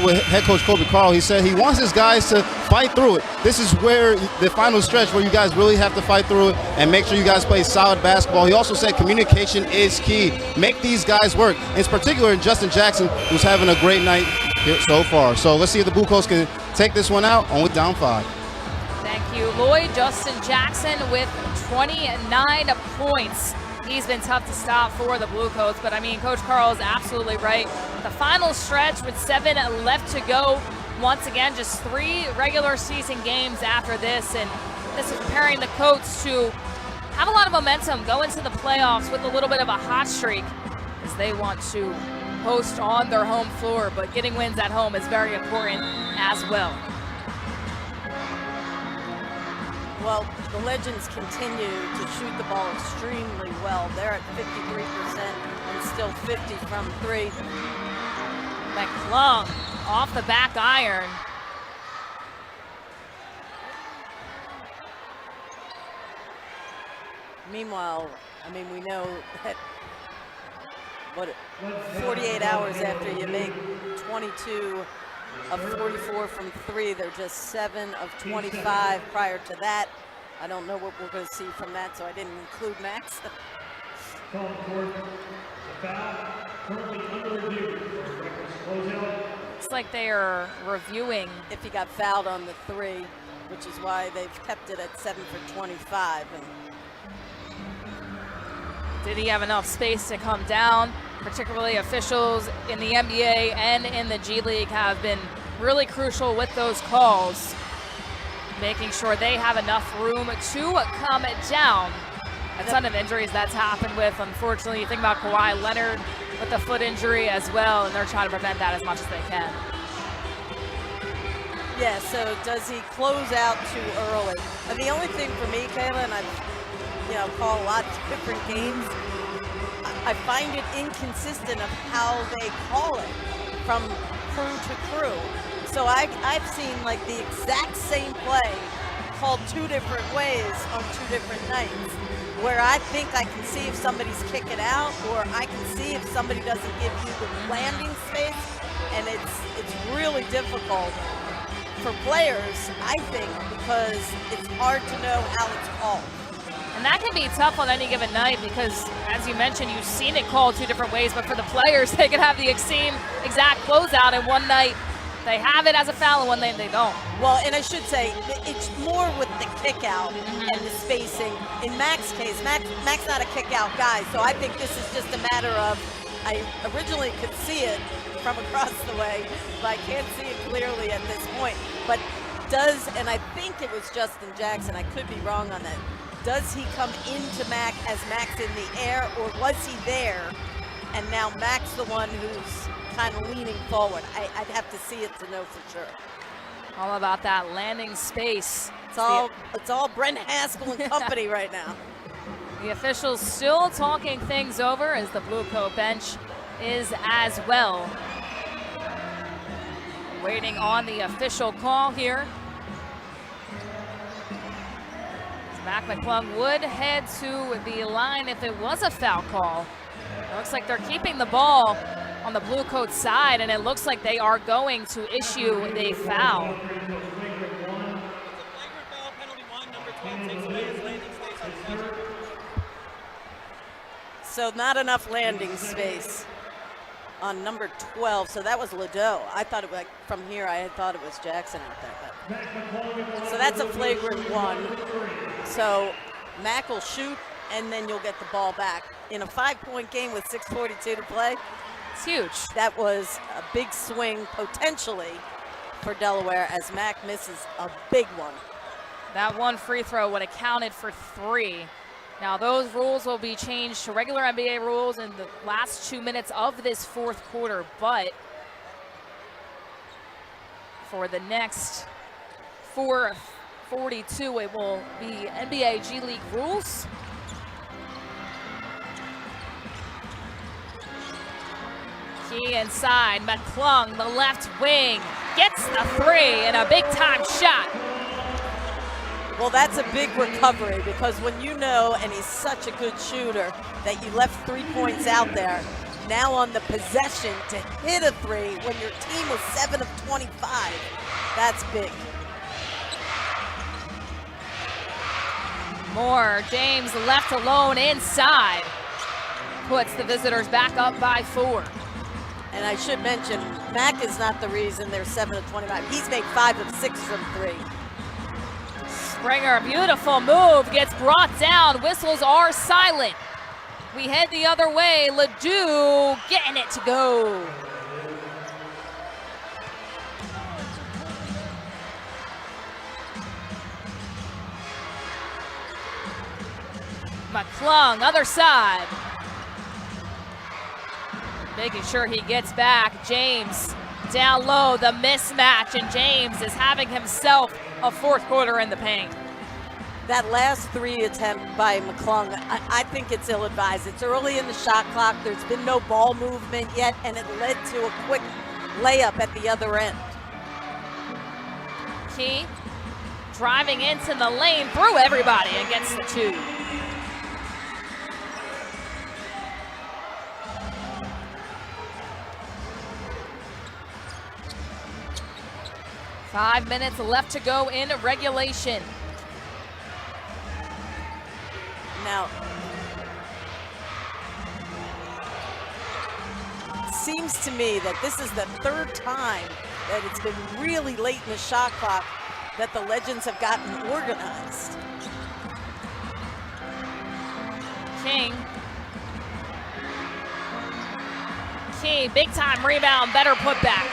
With head coach Kobe Carl, he said he wants his guys to fight through it. This is where the final stretch where you guys really have to fight through it and make sure you guys play solid basketball. He also said communication is key. Make these guys work. In particular, Justin Jackson, who's having a great night here so far. So let's see if the Blue Coats can take this one out on with down 5. Thank you, Lloyd. Justin Jackson with 29 points. He's been tough to stop for the Blue Coats, but I mean, Coach Carl is absolutely right. The final stretch with 7 left to go. Once again, just 3 regular season games after this, and this is preparing the Coats to have a lot of momentum, go into the playoffs with a little bit of a hot streak as they want to host on their home floor, but getting wins at home is very important as well. Well, the Legends continue to shoot the ball extremely well. They're at 53% and still 50 from 3. McClung off the back iron. Meanwhile, I mean, we know that 48 hours after you make 22 of 44 from 3, they're just 7 of 25 prior to that. I don't know what we're going to see from that, so I didn't include Max. Looks like they are reviewing if he got fouled on the 3, which is why they've kept it at 7 for 25. And did he have enough space to come down? Particularly officials in the NBA and in the G League have been really crucial with those calls, making sure they have enough room to come down. A ton of injuries that's happened with, unfortunately. You think about Kawhi Leonard with a foot injury as well, and they're trying to prevent that as much as they can. Yeah, so does he close out too early? And the only thing for me, Kayla, and I've called a lot of different games, I find it inconsistent of how they call it from crew to crew. So I've seen like the exact same play called 2 different ways on 2 different nights, where I think I can see if somebody's kicking out, or I can see if somebody doesn't give you the landing space, and it's really difficult for players, I think, because it's hard to know how it's called. And that can be tough on any given night because, as you mentioned, you've seen it called 2 different ways, but for the players, they could have the same exact closeout, and one night they have it as a foul and one night they don't. Well, and I should say, it's more with the kick out and the spacing. In Max's case, Max not a kick out guy, so I think this is just a matter of, I originally could see it from across the way, but I can't see it clearly at this point. But and I think it was Justin Jackson, I could be wrong on that, does he come into Mac as Max in the air, or was he there and now Max the one who's kind of leaning forward? I'd have to see it to know for sure. All about that landing space. It's all Brent Haskell and company right now. The officials still talking things over as the Blue Coat bench is as well. Waiting on the official call here. Mac McClung would head to the line if it was a foul call. It looks like they're keeping the ball on the Blue Coats side, and it looks like they are going to issue a foul. So not enough landing space on number 12. So that was Ladeau. I thought it was, from here, I had thought it was Jackson out there. But. So that's a flagrant one. So Mac will shoot, and then you'll get the ball back. In a 5-point game with 6:42 to play, it's huge. That was a big swing potentially for Delaware as Mac misses a big one. That one free throw would have counted for 3. Now those rules will be changed to regular NBA rules in the last 2 minutes of this fourth quarter, but for the next 4:42, it will be NBA G League rules. Key inside, McClung, the left wing, gets the 3 and a big time shot. Well, that's a big recovery because when you know, and he's such a good shooter, that you left 3 points out there, now on the possession to hit a 3 when your team was 7 of 25, that's big. Moore, James left alone inside, puts the visitors back up by 4. And I should mention, Mac is not the reason they're 7 of 25. He's made 5 of 6 from 3. Springer, beautiful move, gets brought down. Whistles are silent. We head the other way. Ledoux getting it to go. McClung, other side. Making sure he gets back. James down low, the mismatch, and James is having himself a fourth quarter in the paint. That last 3 attempt by McClung, I think it's ill-advised. It's early in the shot clock. There's been no ball movement yet, and it led to a quick layup at the other end. Key driving into the lane through everybody and gets the 2. Five minutes left to go in regulation. Now, it seems to me that this is the 3rd time that it's been really late in the shot clock that the Legends have gotten organized. King. Key, big time rebound, better put back.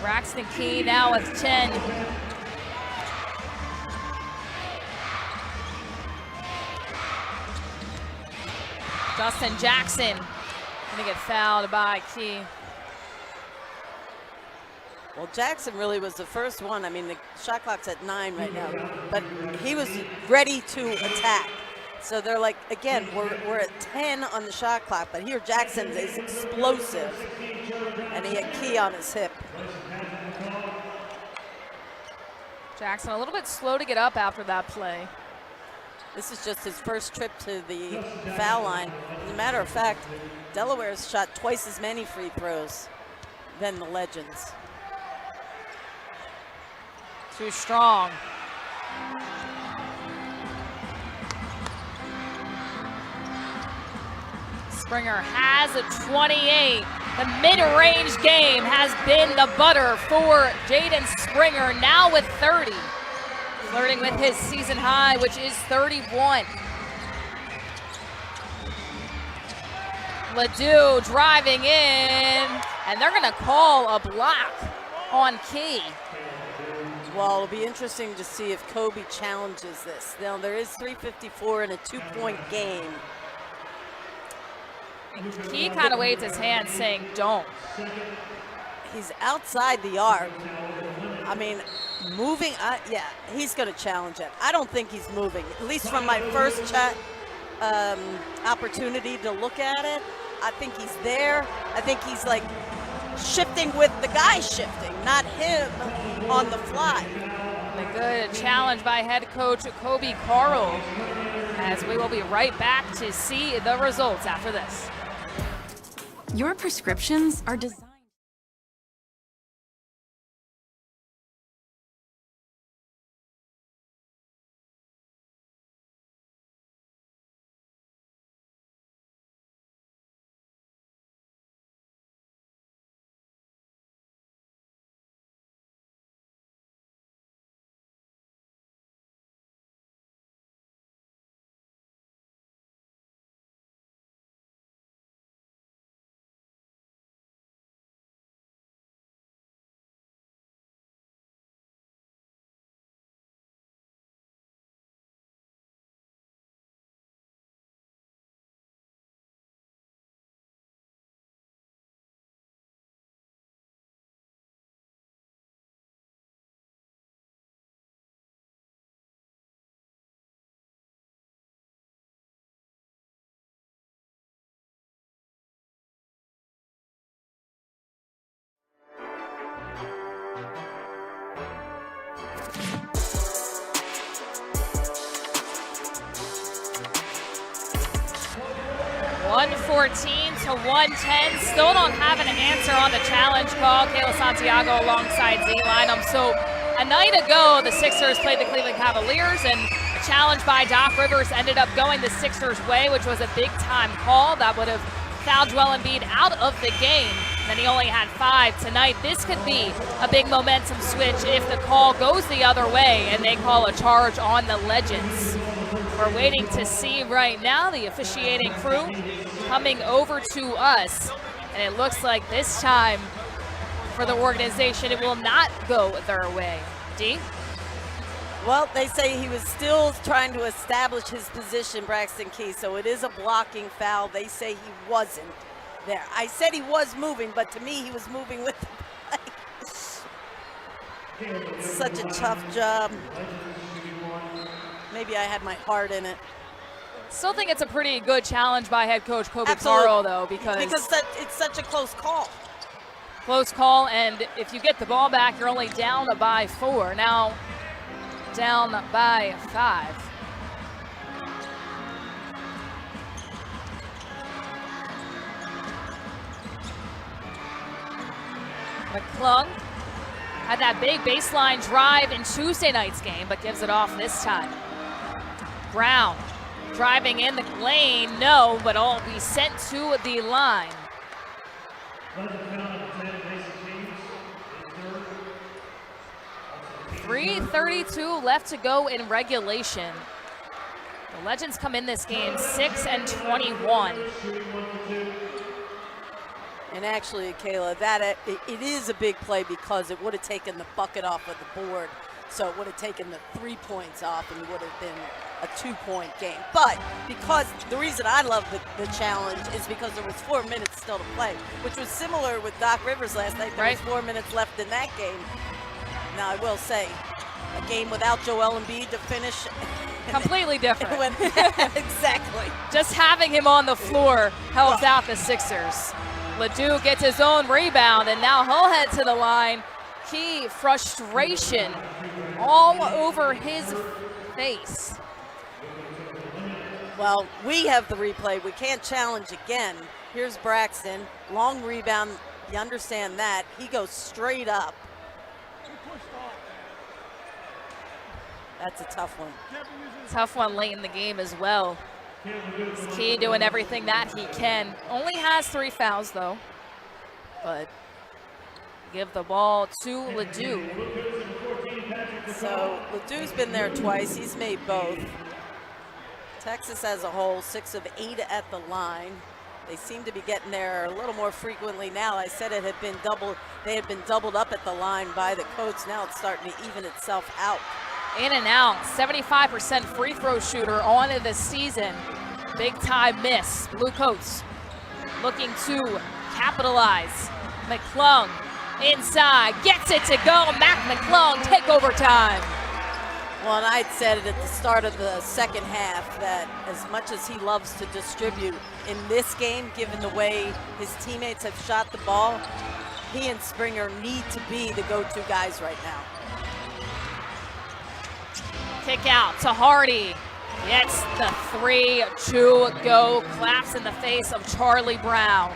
Braxton Key now with 10. Justin Jackson gonna get fouled by Key. Well, Jackson really was the first one. I mean, the shot clock's at 9 right now, but he was ready to attack. So they're like, again, we're at 10 on the shot clock, but here Jackson is explosive, and he had Key on his hip. Jackson a little bit slow to get up after that play. This is just his first trip to the foul line. As a matter of fact, Delaware's shot twice as many free throws than the Legends. Too strong. Springer has a 28. The mid-range game has been the butter for Jaden Springer, now with 30. Flirting with his season high, which is 31. Ledoux driving in, and they're gonna call a block on Key. Well, it'll be interesting to see if Kobe challenges this. Now, there is 3:54 in a 2-point game. Key kind of waved his hand saying, don't. He's outside the arc. I mean, moving, yeah, he's going to challenge it. I don't think he's moving, at least from my first opportunity to look at it. I think he's there. I think he's like shifting with the guy shifting, not him on the fly. A good challenge by head coach Kobe Carl, as we will be right back to see the results after this. Your prescriptions are designed. To 110, still don't have an answer on the challenge call. Kayla Santiago alongside Z-Line. So a night ago, the Sixers played the Cleveland Cavaliers, and a challenge by Doc Rivers ended up going the Sixers' way, which was a big-time call that would have fouled Joel Embiid out of the game. And then he only had 5 tonight. This could be a big momentum switch if the call goes the other way and they call a charge on the Legends. We're waiting to see right now the officiating crew coming over to us, and it looks like this time for the organization it will not go their way. Dee? Well, they say he was still trying to establish his position, Braxton Key, so it is a blocking foul. They say he wasn't there. I said he was moving, but to me he was moving with the play. It's such a tough job. Maybe I had my heart in it. Still think it's a pretty good challenge by head coach Kobe Carl, though, because it's such a close call. Close call, and if you get the ball back, you're only down by 4. Now down by 5. McClung had that big baseline drive in Tuesday night's game, but gives it off this time. Brown driving in the lane, no, but all be sent to the line. 3:32 left to go in regulation. The Legends come in this game 6-21. And actually, Kayla, that it is a big play because it would have taken the bucket off of the board. So it would have taken the 3 points off and it would have been a 2-point game. But because the reason I love the challenge is because there was 4 minutes still to play, which was similar with Doc Rivers last night. There was 4 minutes left in that game. Now I will say, a game without Joel Embiid to finish. Completely different. Exactly. Just having him on the floor helps out the Sixers. Ledoux gets his own rebound, and now he'll head to the line. Key frustration all over his face. Well, we have the replay. We can't challenge again. Here's Braxton. Long rebound. You understand that. He goes straight up. That's a tough one. Tough one late in the game as well. Key doing everything that he can. Only has 3 fouls, though. But give the ball to Ledoux. So Ledoux's been there twice. He's made both. Texas as a whole, 6 of 8 at the line. They seem to be getting there a little more frequently now. I said it had been doubled. They had been doubled up at the line by the Coats. Now it's starting to even itself out. In and out, 75% free throw shooter on the season. Big time miss. Blue Coats looking to capitalize. McClung inside, gets it to go. Mac McClung take over time. Well, and I'd said it at the start of the second half that as much as he loves to distribute in this game, given the way his teammates have shot the ball, He and Springer need to be the go-to guys right now. Kick out to Hardy. Gets the 3 to go. Claps in the face of Charlie Brown.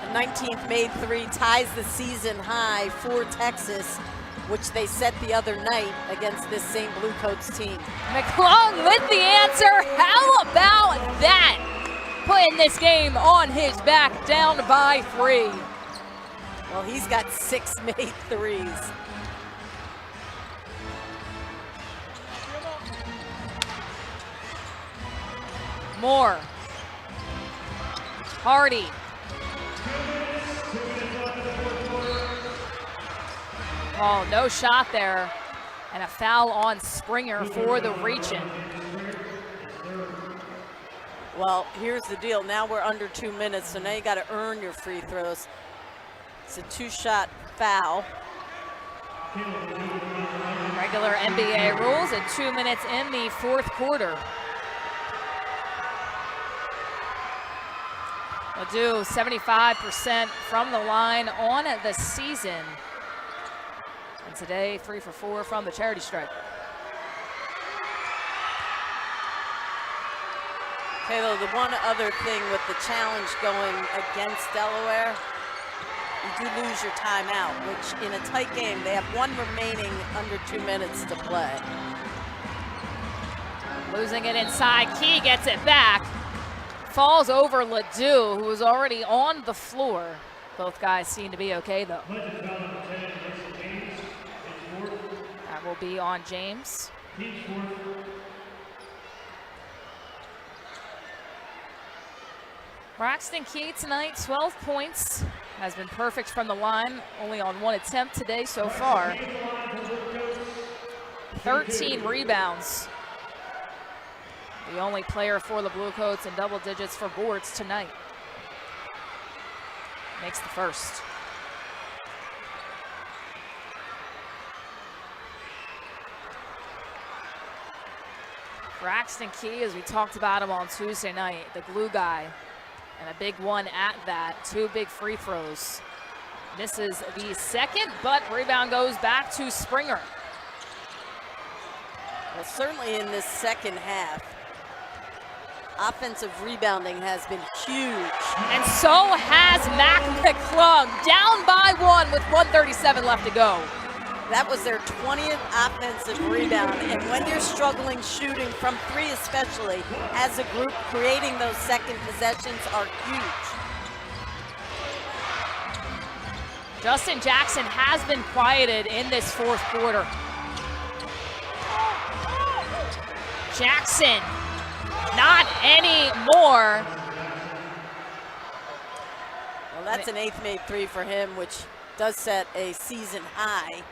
The 19th made 3 ties the season high for Texas, which they set the other night against this same Blue Coats team. McClung with the answer. How about that? Putting this game on his back, down by 3. Well, he's got 6 made 3s. Moore. Hardy. Oh, no shot there. And a foul on Springer for the reach-in. Well, here's the deal. Now we're under 2 minutes, so now you got to earn your free throws. It's a 2-shot foul. Regular NBA rules at 2 minutes in the 4th quarter. We'll do 75% from the line on the season. And today, 3 for 4 from the charity stripe. Okay, though, the one other thing with the challenge going against Delaware, you do lose your timeout, which in a tight game, they have 1 remaining under 2 minutes to play. Losing it inside, Key gets it back. Falls over Ledoux, who was already on the floor. Both guys seem to be okay, though. That will be on James. Braxton Key tonight, 12 points. Has been perfect from the line, only on 1 attempt today so far. 13 rebounds. The only player for the Blue Coats in double digits for boards tonight. Makes the first. Braxton Key, as we talked about him on Tuesday night, the glue guy, and a big one at that. 2 big free throws. Misses the second, but rebound goes back to Springer. Well, certainly in this second half, offensive rebounding has been huge. And so has Mac McClung, down by 1 with 1:37 left to go. That was their 20th offensive rebound, and when you're struggling shooting from 3 especially, as a group, creating those second possessions are huge. Justin Jackson has been quieted in this 4th quarter. Jackson, not anymore. Well, that's an 8th made 3 for him, which does set a season high.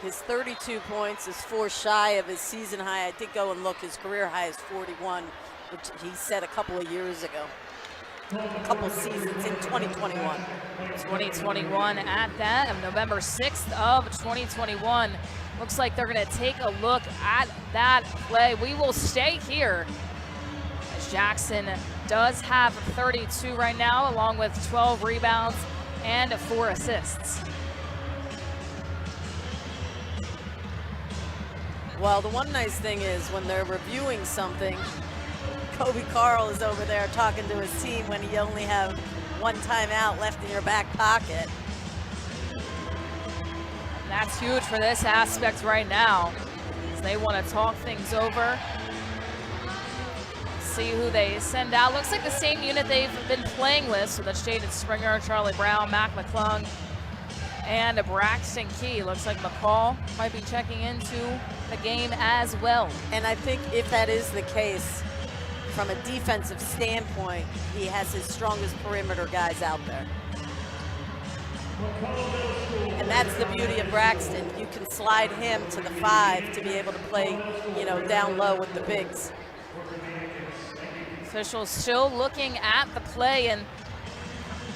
His 32 points is 4 shy of his season high. I did go and look, his career high is 41, which he set a couple of years ago. A couple seasons in 2021. 2021 at that, of November 6th of 2021. Looks like they're gonna take a look at that play. We will stay here as Jackson does have 32 right now, along with 12 rebounds and 4 assists. Well, the one nice thing is when they're reviewing something, Kobe Carl is over there talking to his team when you only have 1 timeout left in your back pocket. That's huge for this aspect right now, as they want to talk things over, see who they send out. Looks like the same unit they've been playing with, so that's Jaden Springer, Charlie Brown, Mac McClung, and Braxton Key. Looks like McCall might be checking into the game as well. And I think if that is the case, from a defensive standpoint, he has his strongest perimeter guys out there. And that's the beauty of Braxton. You can slide him to the 5 to be able to play, down low with the bigs. Officials still looking at the play, and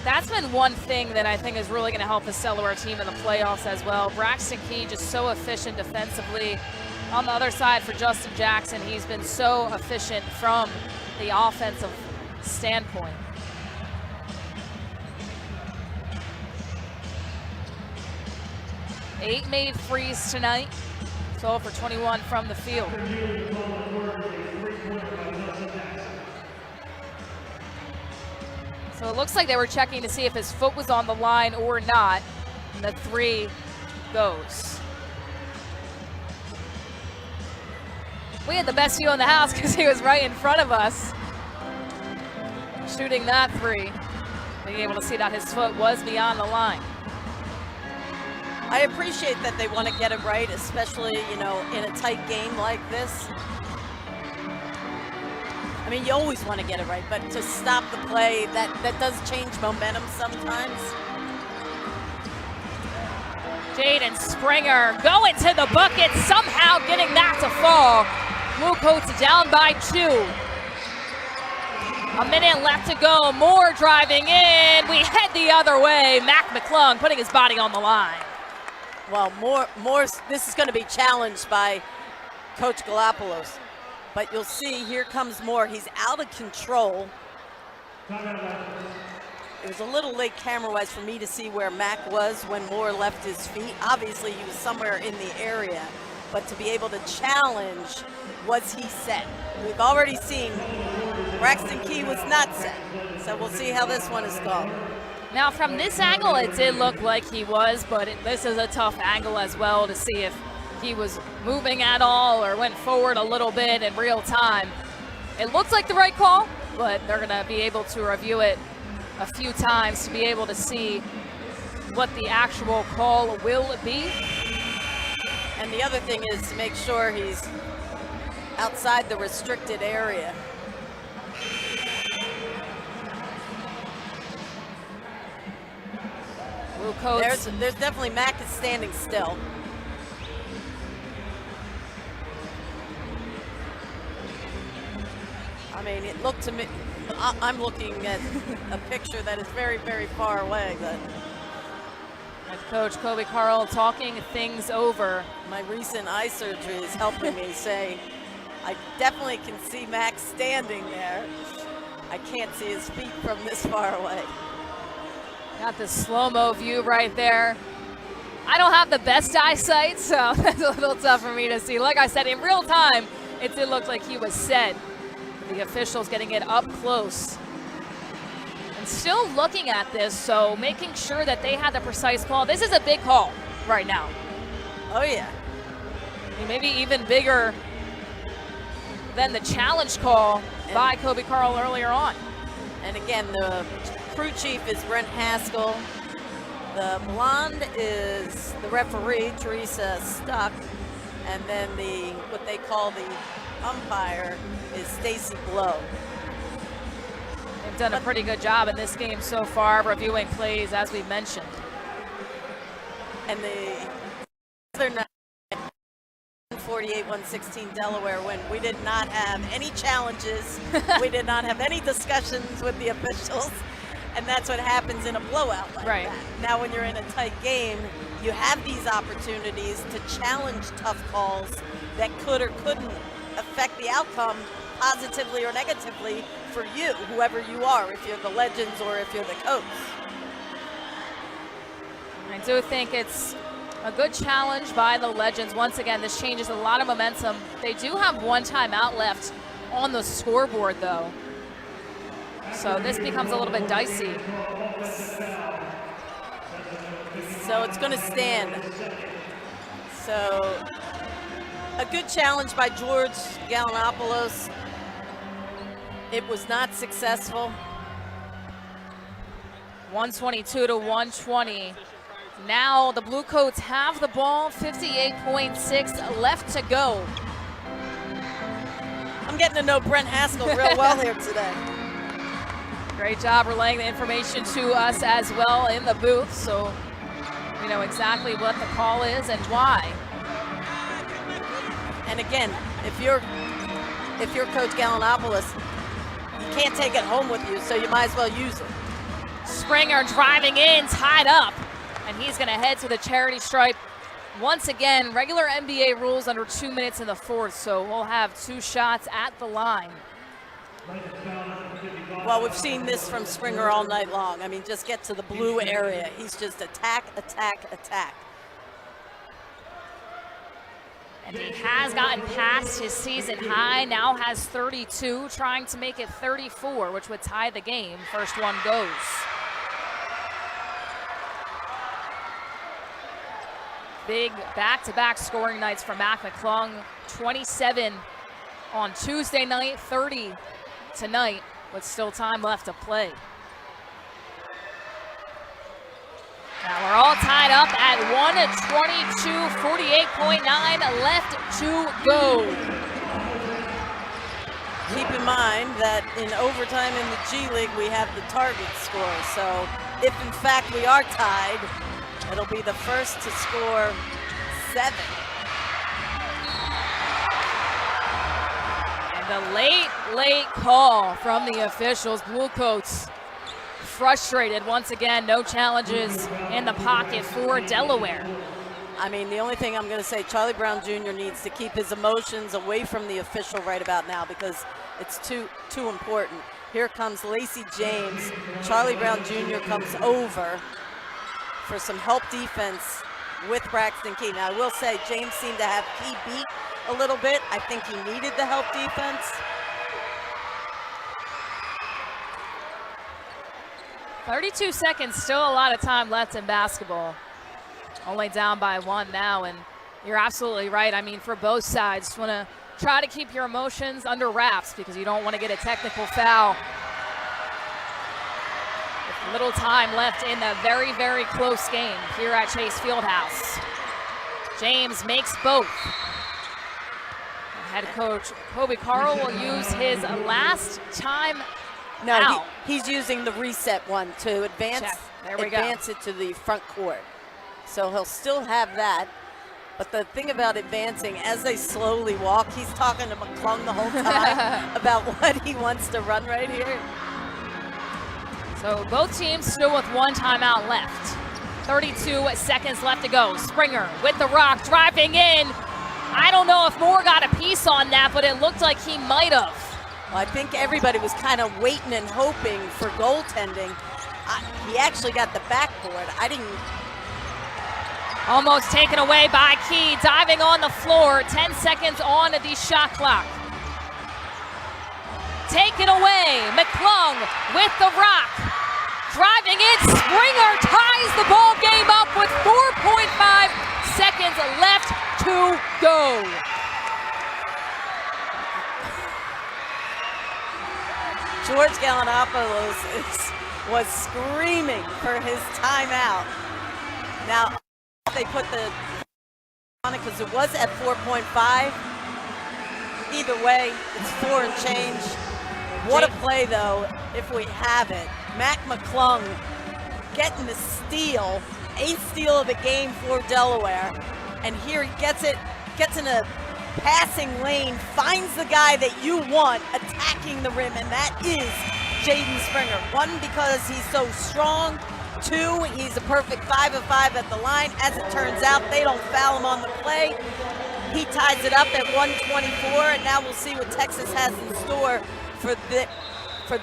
that's been one thing that I think is really going to help the Delaware team in the playoffs as well. Braxton Key just so efficient defensively. On the other side for Justin Jackson, he's been so efficient from the offensive standpoint. 8 made threes tonight. 12 for 21 from the field. So it looks like they were checking to see if his foot was on the line or not. And the 3 goes. We had the best view in the house because he was right in front of us shooting that 3. Being able to see that his foot was beyond the line. I appreciate that they want to get it right, especially, you know, in a tight game like this. I mean, you always want to get it right, but to stop the play, that does change momentum sometimes. Jaden Springer going to the bucket, somehow getting that to fall. Blue Coats down by 2. A minute left to go, Moore driving in. We head the other way. Mac McClung putting his body on the line. Well, Moore's, this is going to be challenged by Coach Galopoulos. But you'll see, here comes Moore. He's out of control. It was a little late camera-wise for me to see where Mac was when Moore left his feet. Obviously, he was somewhere in the area. But to be able to challenge, was he set? We've already seen Braxton Key was not set. So we'll see how this one is gone. Now from this angle, it did look like he was, but this is a tough angle as well to see if he was moving at all or went forward a little bit in real time. It looks like the right call, but they're gonna be able to review it a few times to be able to see what the actual call will be. And the other thing is to make sure he's outside the restricted area. Blue Coats. There's definitely Mac is standing still. I mean, it looked to me, I'm looking at a picture that is very, very far away, but. Head coach Kobe Carl talking things over. My recent eye surgery is helping me say, I definitely can see Mac standing there. I can't see his feet from this far away. Got the slow-mo view right there. I don't have the best eyesight, so that's a little tough for me to see. Like I said, in real time, it did look like he was set. The officials getting it up close. And still looking at this, so making sure that they had the precise call. This is a big call right now. Oh, yeah. I mean, maybe even bigger than the challenge call by Kobe Carl earlier on. And again, the crew chief is Brent Haskell. The blonde is the referee, Teresa Stuck. And then what they call the umpire is Stacy Blow. They've done a pretty good job in this game so far, reviewing plays, as we mentioned. And the other night, 48-116 Delaware win. We did not have any challenges. We did not have any discussions with the officials. And that's what happens in a blowout like that. Now when you're in a tight game, you have these opportunities to challenge tough calls that could or couldn't affect the outcome positively or negatively for you, whoever you are, if you're the Legends or if you're the Coats. I do think it's a good challenge by the Legends. Once again, this changes a lot of momentum. They do have one timeout left on the scoreboard, though. So this becomes a little bit dicey. So it's going to stand. So a good challenge by George Gallinopoulos. It was not successful. 122 to 120. Now the Blue Coats have the ball, 58.6 left to go. I'm getting to know Brent Haskell real well here today. Great job relaying the information to us as well in the booth, so we know exactly what the call is and why. And again, if you're Coach Gallinopoulos, you can't take it home with you, so you might as well use it. Springer driving in, tied up, and he's going to head to the charity stripe. Once again, regular NBA rules under 2 minutes in the fourth, so we'll have 2 shots at the line. Well, we've seen this from Springer all night long. I mean, just get to the blue area. He's just attack, attack, attack. And he has gotten past his season high, now has 32, trying to make it 34, which would tie the game. First one goes. Big back-to-back scoring nights for Mac McClung. 27 on Tuesday night, 30 tonight, with still time left to play. Now we're all tied up at 1:22, 48.9 left to go. Keep in mind that in overtime in the G League, we have the target score. So if in fact we are tied, it'll be the first to score 7. And a late call from the officials. Blue Coats frustrated once again. No challenges in the pocket for Delaware. I mean, the only thing I'm going to say, Charlie Brown Jr. needs to keep his emotions away from the official right about now because it's too important. Here comes Lacey James. Charlie Brown Jr. comes over for some help defense with Braxton Key. Now, I will say James seemed to have Key beat a little bit. I think he needed the help defense. 32 seconds, still a lot of time left in basketball. Only down by 1 now, and you're absolutely right. I mean, for both sides, just want to try to keep your emotions under wraps because you don't want to get a technical foul. With little time left in a very, very close game here at Chase Fieldhouse. James makes both. Head coach Kobe Carl will use his last time No, he's using the reset one to advance, advance it to the front court. So he'll still have that. But the thing about advancing, as they slowly walk, he's talking to McClung the whole time about what he wants to run right here. So both teams still with 1 timeout left. 32 seconds left to go. Springer with the rock, driving in. I don't know if Moore got a piece on that, but it looked like he might have. Well, I think everybody was kind of waiting and hoping for goaltending. He actually got the backboard. I didn't. Almost taken away by Key, diving on the floor. 10 seconds on the shot clock. Taken away, McClung with the rock. Driving in, Springer ties the ball game up with 4.5 seconds left to go. George Gallinopoulos was screaming for his timeout. Now, they put the on it because it was at 4.5. Either way, it's 4 and change. What a play, though, if we have it. Mac McClung getting the steal, 8th steal of the game for Delaware. And here he gets it, gets in a passing lane, finds the guy that you want attacking the rim, and that is Jaden Springer. 1, because he's so strong. 2, he's a perfect 5 of 5 at the line. As it turns out, they don't foul him on the play. He ties it up at 124, and now we'll see what Texas has in store for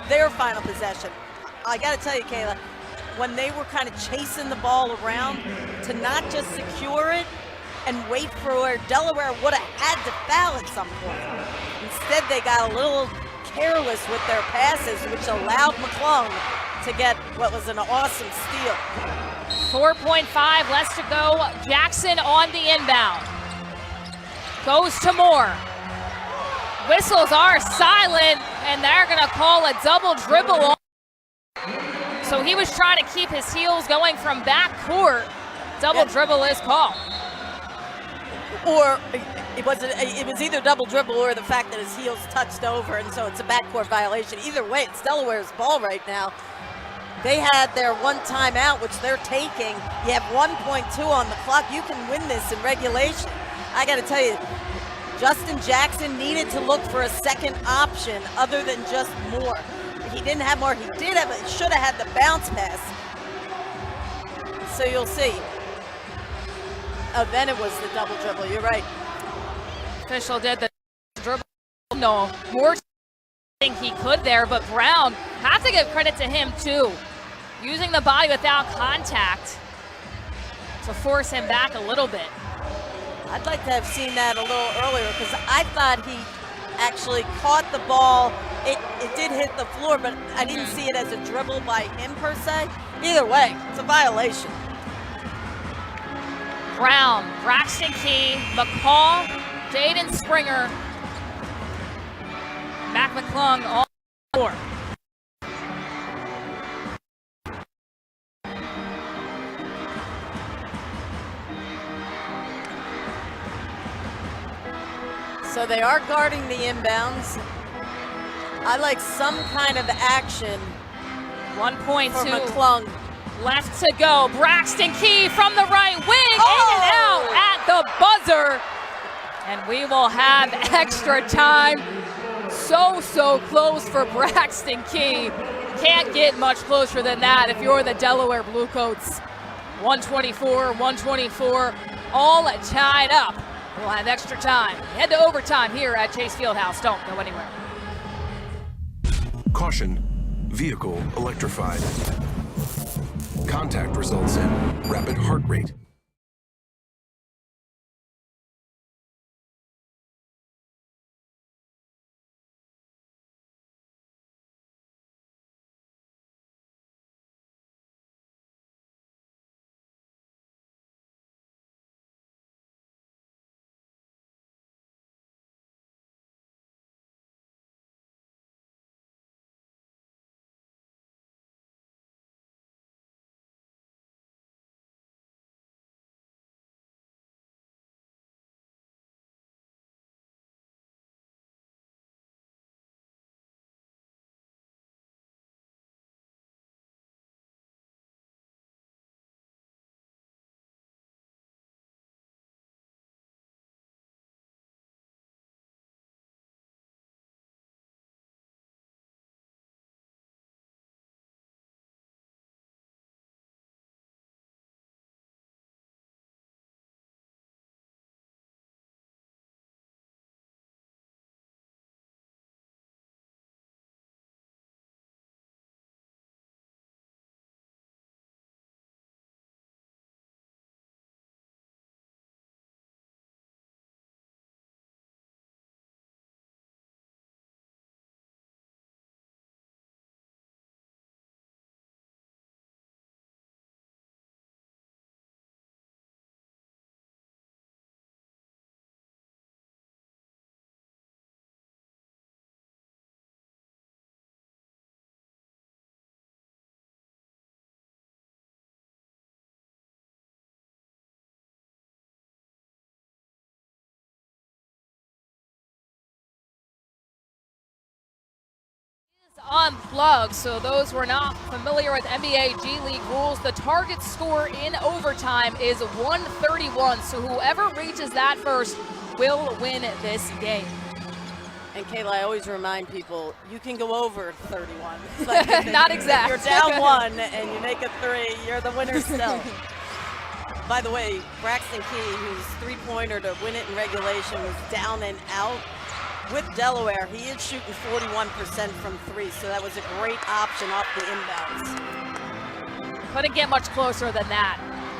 their final possession. I got to tell you, Kayla, when they were kind of chasing the ball around, to not just secure it and wait for where Delaware would have had to foul at some point. Instead, they got a little careless with their passes, which allowed McClung to get what was an awesome steal. 4.5 left to go. Jackson on the inbound. Goes to Moore. Whistles are silent, and they're going to call a double dribble on. So he was trying to keep his heels going from back court. Double dribble is called. Or it was either double dribble or the fact that his heels touched over, and so it's a backcourt violation. Either way, it's Delaware's ball right now. They had their 1 timeout, which they're taking. You have 1.2 on the clock. You can win this in regulation. I got to tell you, Justin Jackson needed to look for a second option other than just Moore. He didn't have Moore. He should have had the bounce pass. So you'll see. Oh, then it was the double dribble. You're right. Official did the dribble. No, Moore think he could there, but Brown, have to give credit to him too. Using the body without contact to force him back a little bit. I'd like to have seen that a little earlier because I thought he actually caught the ball. It did hit the floor, but I didn't see it as a dribble by him per se. Either way, it's a violation. Brown, Braxton Key, McCall, Jaden Springer, Mac McClung on the floor. So they are guarding the inbounds. I like some kind of action. 1.2 for McClung. left to go. Braxton Key from the right wing, in and out at the buzzer. And we will have extra time. So close for Braxton Key. Can't get much closer than that if you're the Delaware Blue Coats. 124, all tied up. We'll have extra time. Head to overtime here at Chase Fieldhouse. Don't go anywhere. Caution, vehicle electrified. Contact results in rapid heart rate. Unplugged, so those who are not familiar with NBA G League rules, the target score in overtime is 131, so whoever reaches that first will win this game. And Kayla, I always remind people, you can go over 31. Like Not exact. You're down one and you make a three, you're the winner still. By the way, Braxton Key, whose three-pointer to win it in regulation was down and out. With Delaware, he is shooting 41% from three, so that was a great option off the inbounds. Couldn't get much closer than that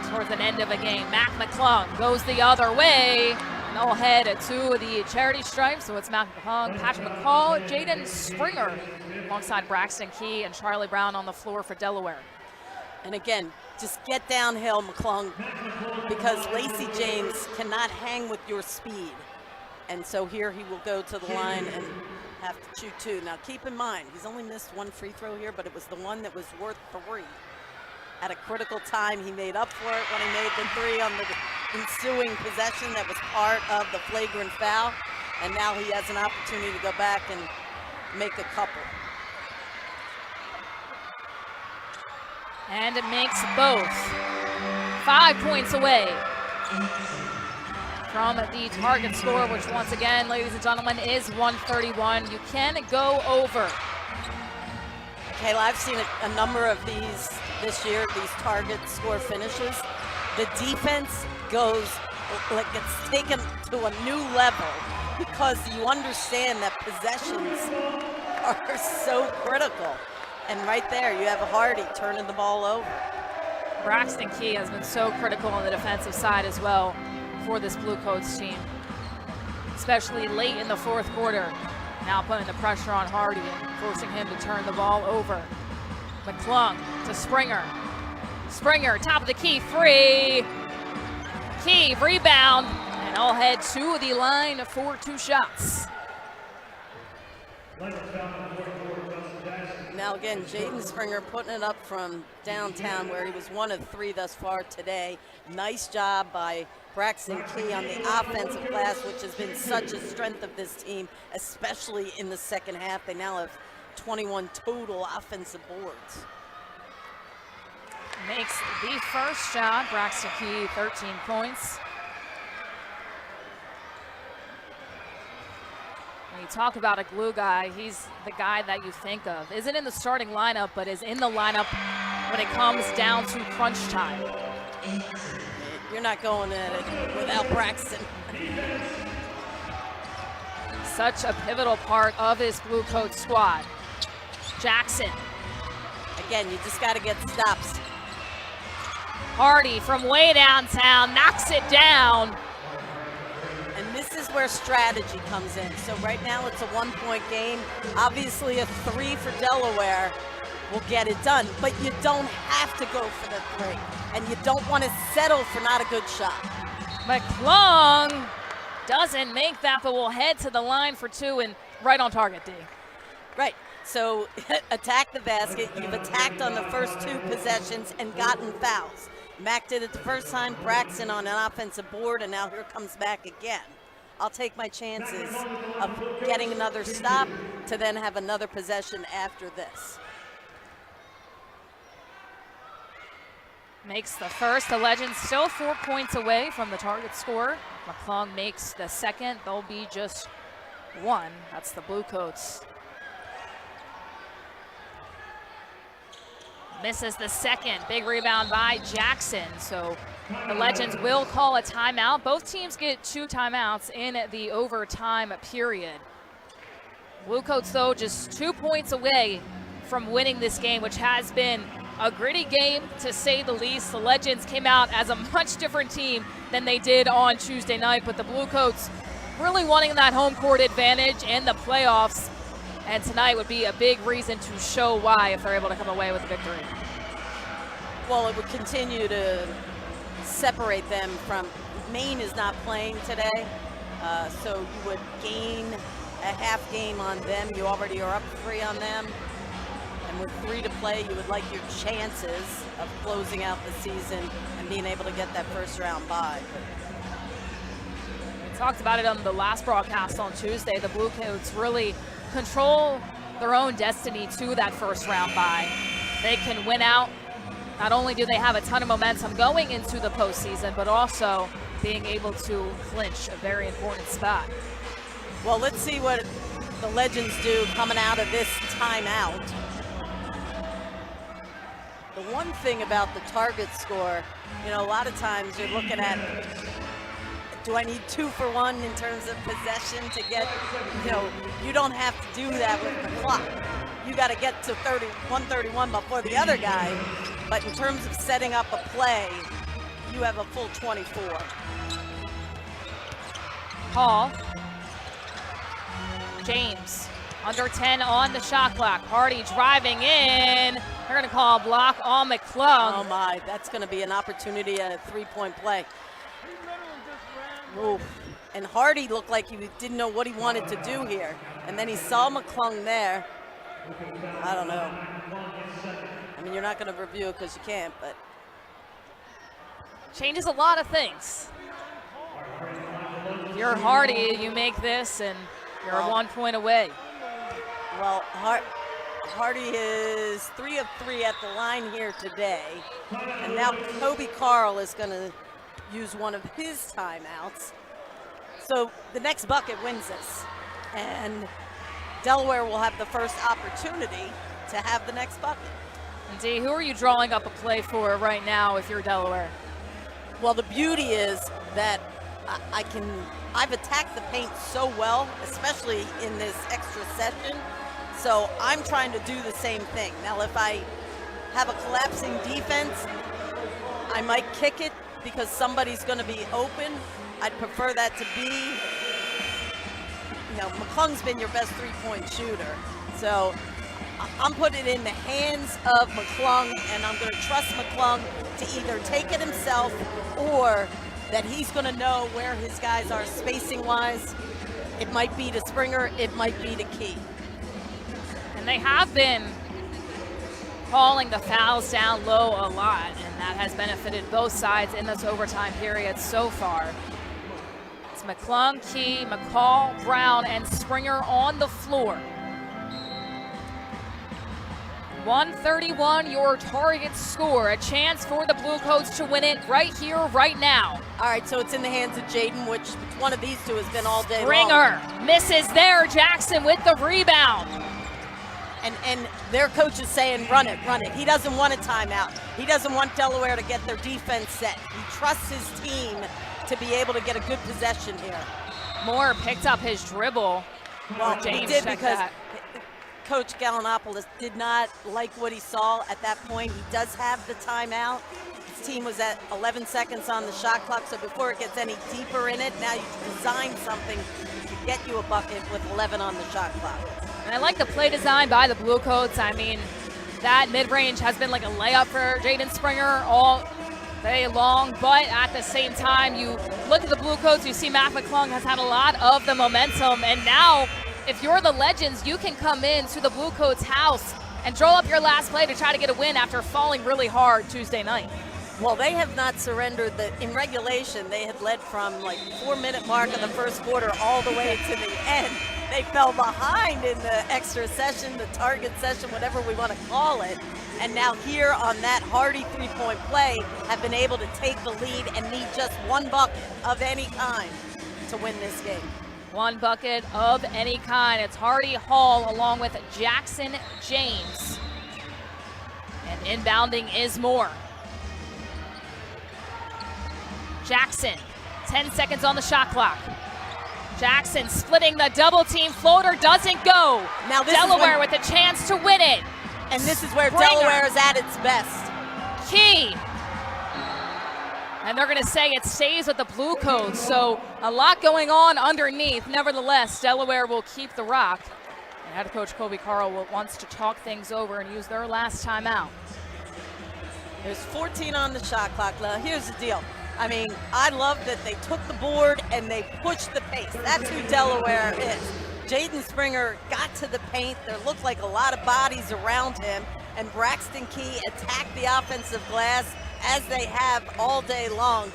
towards the end of a game. Mac McClung goes the other way. No head to the charity stripe, so it's Mac McClung, Patrick McCall, Jaden Springer, alongside Braxton Key and Charlie Brown on the floor for Delaware. And again, just get downhill, McClung, because Lacey James cannot hang with your speed. And so here he will go to the line and have to shoot two. Now keep in mind, he's only missed one free throw here, but it was the one that was worth three. At a critical time, he made up for it when he made the three on the ensuing possession that was part of the flagrant foul. And now he has an opportunity to go back and make a couple. And it makes both. 5 points away from the target score, which once again, ladies and gentlemen, is 131. You can go over. Kayla, I've seen a number of these this year, these target score finishes. The defense goes, like, it's taken to a new level because you understand that possessions are so critical. And right there, you have Hardy turning the ball over. Braxton Key has been so critical on the defensive side as well. for this Blue Coats team, especially late in the fourth quarter. Now putting the pressure on Hardy and forcing him to turn the ball over. McClung to Springer. Springer, top of the key, free. Key, rebound, and all head to the line for 2 shots. Now again, Jaden Springer putting it up from downtown where he was 1 of 3 thus far today. Nice job by Braxton Key on the offensive glass, which has been such a strength of this team, especially in the second half. They now have 21 total offensive boards. Makes the first shot. Braxton Key, 13 points. When you talk about a glue guy, he's the guy that you think of. Isn't in the starting lineup, but is in the lineup when it comes down to crunch time. You're not going at it without Braxton. Such a pivotal part of this Blue Coat squad. Jackson. Again, you just got to get stops. Hardy from way downtown knocks it down. And this is where strategy comes in. So right now it's a 1-point game. Obviously a 3 for Delaware will get it done, but you don't have to go for the 3. And you don't want to settle for not a good shot. McClung doesn't make that, but will head to the line for 2 and right on target, D. Right. So attack the basket. You've attacked on the first 2 possessions and gotten fouls. Mac did it the first time, Braxton on an offensive board, and now here comes Mac again. I'll take my chances of getting another stop to then have another possession after this. Makes the first. The Legends still 4 points away from the target score. McClung makes the second. They'll be just 1. That's the Blue Coats. Misses the second. Big rebound by Jackson. So the Legends will call a timeout. Both teams get 2 timeouts in the overtime period. Blue Coats, though, just 2 points away from winning this game, which has been a gritty game, to say the least. The Legends came out as a much different team than they did on Tuesday night, but the Blue Coats really wanting that home court advantage in the playoffs. And tonight would be a big reason to show why if they're able to come away with a victory. Well, it would continue to separate them from, Maine is not playing today, so you would gain a half game on them. You already are up 3 on them. And with 3 to play, you would like your chances of closing out the season and being able to get that first round bye. We talked about it on the last broadcast on Tuesday. The Blue Coats really control their own destiny to that first round bye. They can win out. Not only do they have a ton of momentum going into the postseason, but also being able to clinch a very important spot. Well, let's see what the Legends do coming out of this timeout. The one thing about the target score, you know, a lot of times you're looking at, do I need 2 for 1 in terms of possession to get, you know, you don't have to do that with the clock. You got to get to 131 before the other guy. But in terms of setting up a play, you have a full 24. Hall. James, under 10 on the shot clock. Hardy driving in. They're going to call a block on McClung. Oh my, that's going to be an opportunity at a 3-point play. Ooh. And Hardy looked like he didn't know what he wanted to do here. And then he saw McClung there. I don't know. I mean, you're not going to review it because you can't, but. Changes a lot of things. If you're Hardy, you make this and you're 1 point away. Well, Hardy is 3 of 3 at the line here today. And now Kobe Carl is going to use one of his timeouts. So the next bucket wins this. And Delaware will have the first opportunity to have the next bucket. D, who are you drawing up a play for right now if you're Delaware? Well, the beauty is that I've attacked the paint so well, especially in this extra session. So I'm trying to do the same thing. Now, if I have a collapsing defense, I might kick it because somebody's going to be open. I'd prefer that to be, McClung's been your best three-point shooter. So I'm putting it in the hands of McClung, and I'm going to trust McClung to either take it himself or that he's going to know where his guys are spacing-wise. It might be to Springer, it might be to Key. And they have been calling the fouls down low a lot, and that has benefited both sides in this overtime period so far. It's McClung, Key, McCall, Brown, and Springer on the floor. 131 your target score. A chance for the Blue Coats to win it right here, right now. All right, so it's in the hands of Jaden, which one of these two has been all day long. Springer misses there. Jackson with the rebound. And their coach is saying, run it, run it. He doesn't want a timeout. He doesn't want Delaware to get their defense set. He trusts his team to be able to get a good possession here. Moore picked up his dribble. Well, he did because that. Coach Gallinopoulos did not like what he saw at that point. He does have the timeout. His team was at 11 seconds on the shot clock, so before it gets any deeper in it, now you design something to get you a bucket with 11 on the shot clock. And I like the play design by the Blue Coats. I mean, that mid-range has been like a layup for Jaden Springer all day long, but at the same time, you look at the Blue Coats, you see Matt McClung has had a lot of the momentum, and now if you're the Legends, you can come into the Blue Coats house and draw up your last play to try to get a win after falling really hard Tuesday night. Well, they have not surrendered. In regulation, they had led from like 4-minute mark of the first quarter all the way to the end. They fell behind in the extra session, the target session, whatever we want to call it. And now here on that Hardy three-point play, have been able to take the lead and need just one bucket of any kind to win this game. One bucket of any kind. It's Hardy Hall along with Jackson James. And inbounding is Moore. Jackson, 10 seconds on the shot clock. Jackson splitting the double team floater, doesn't go. Now Delaware with a chance to win it. And this is where Springer. Delaware is at its best. Key. And they're going to say it stays with the Blue Coats. So a lot going on underneath. Nevertheless, Delaware will keep the rock. And head coach Kobe Carl wants to talk things over and use their last timeout. There's 14 on the shot clock. Now, here's the deal. I mean, I love that they took the board and they pushed the pace. That's who Delaware is. Jaden Springer got to the paint. There looked like a lot of bodies around him. And Braxton Key attacked the offensive glass as they have all day long.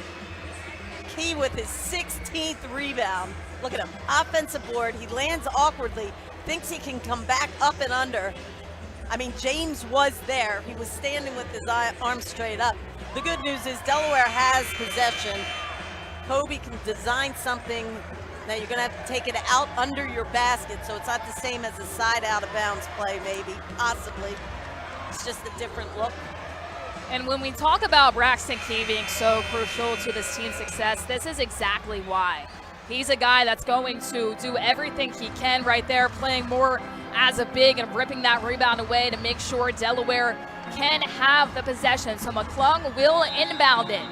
Key with his 16th rebound. Look at him, offensive board. He lands awkwardly, thinks he can come back up and under. I mean, James was there. He was standing with his arms straight up. The good news is Delaware has possession. Kobe can design something. Now you're gonna have to take it out under your basket, so it's not the same as a side out of bounds play, maybe, possibly. It's just a different look. And when we talk about Braxton Key being so crucial to this team's success, this is exactly why. He's a guy that's going to do everything he can right there, playing more as a big and ripping that rebound away to make sure Delaware can have the possession. So McClung will inbound it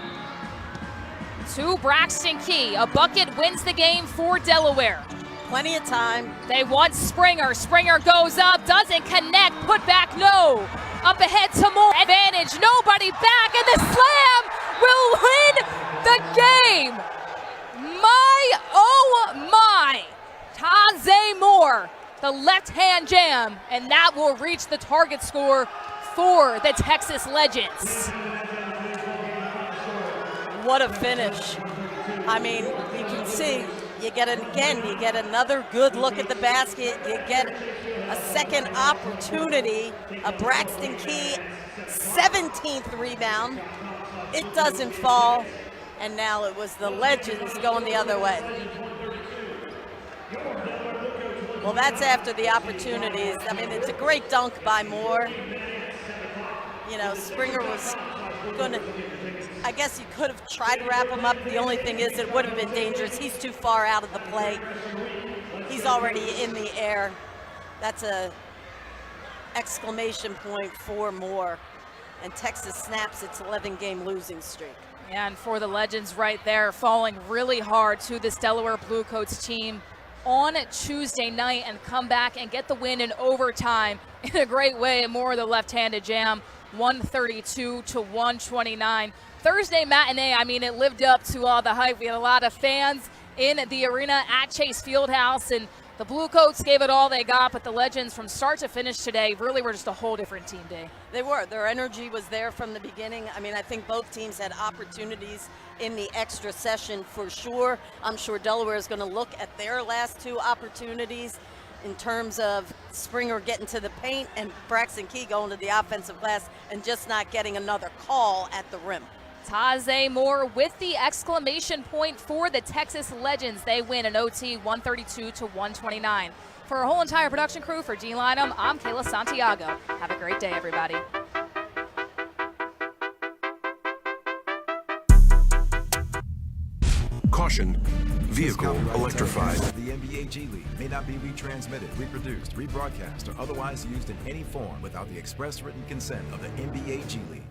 to Braxton Key. A bucket wins the game for Delaware. Plenty of time. They want Springer. Springer goes up, doesn't connect, put back, no. Up ahead to Moore. Advantage, nobody back, and the slam will win the game. My, oh my. Taze Moore, the left-hand jam, and that will reach the target score for the Texas Legends. What a finish. I mean, you can see, you get it again, you get another good look at the basket, you get a second opportunity, a Braxton Key 17th rebound. It doesn't fall, and now it was the Legends going the other way. Well, that's after the opportunities. I mean, it's a great dunk by Moore. You know, Springer was gonna, I guess you could have tried to wrap him up. The only thing is it would have been dangerous. He's too far out of the play. He's already in the air. That's a exclamation point for Moore. And Texas snaps its 11-game losing streak. And for the Legends right there, falling really hard to this Delaware Blue Coats team on Tuesday night and come back and get the win in overtime in a great way. More of the left-handed jam, 132 to 129. Thursday matinee, I mean, it lived up to all the hype. We had a lot of fans in the arena at Chase Fieldhouse, and the Blue Coats gave it all they got, but the Legends from start to finish today really were just a whole different team day. They were. Their energy was there from the beginning. I mean, I think both teams had opportunities in the extra session for sure. I'm sure Delaware is going to look at their last two opportunities in terms of Springer getting to the paint and Braxton Key going to the offensive glass and just not getting another call at the rim. Taze Moore with the exclamation point for the Texas Legends. They win an OT 132 to 129. For our whole entire production crew, for Dean Lynham, I'm Kayla Santiago. Have a great day, everybody. Caution, vehicle electrified. The NBA G League may not be retransmitted, reproduced, rebroadcast, or otherwise used in any form without the express written consent of the NBA G League.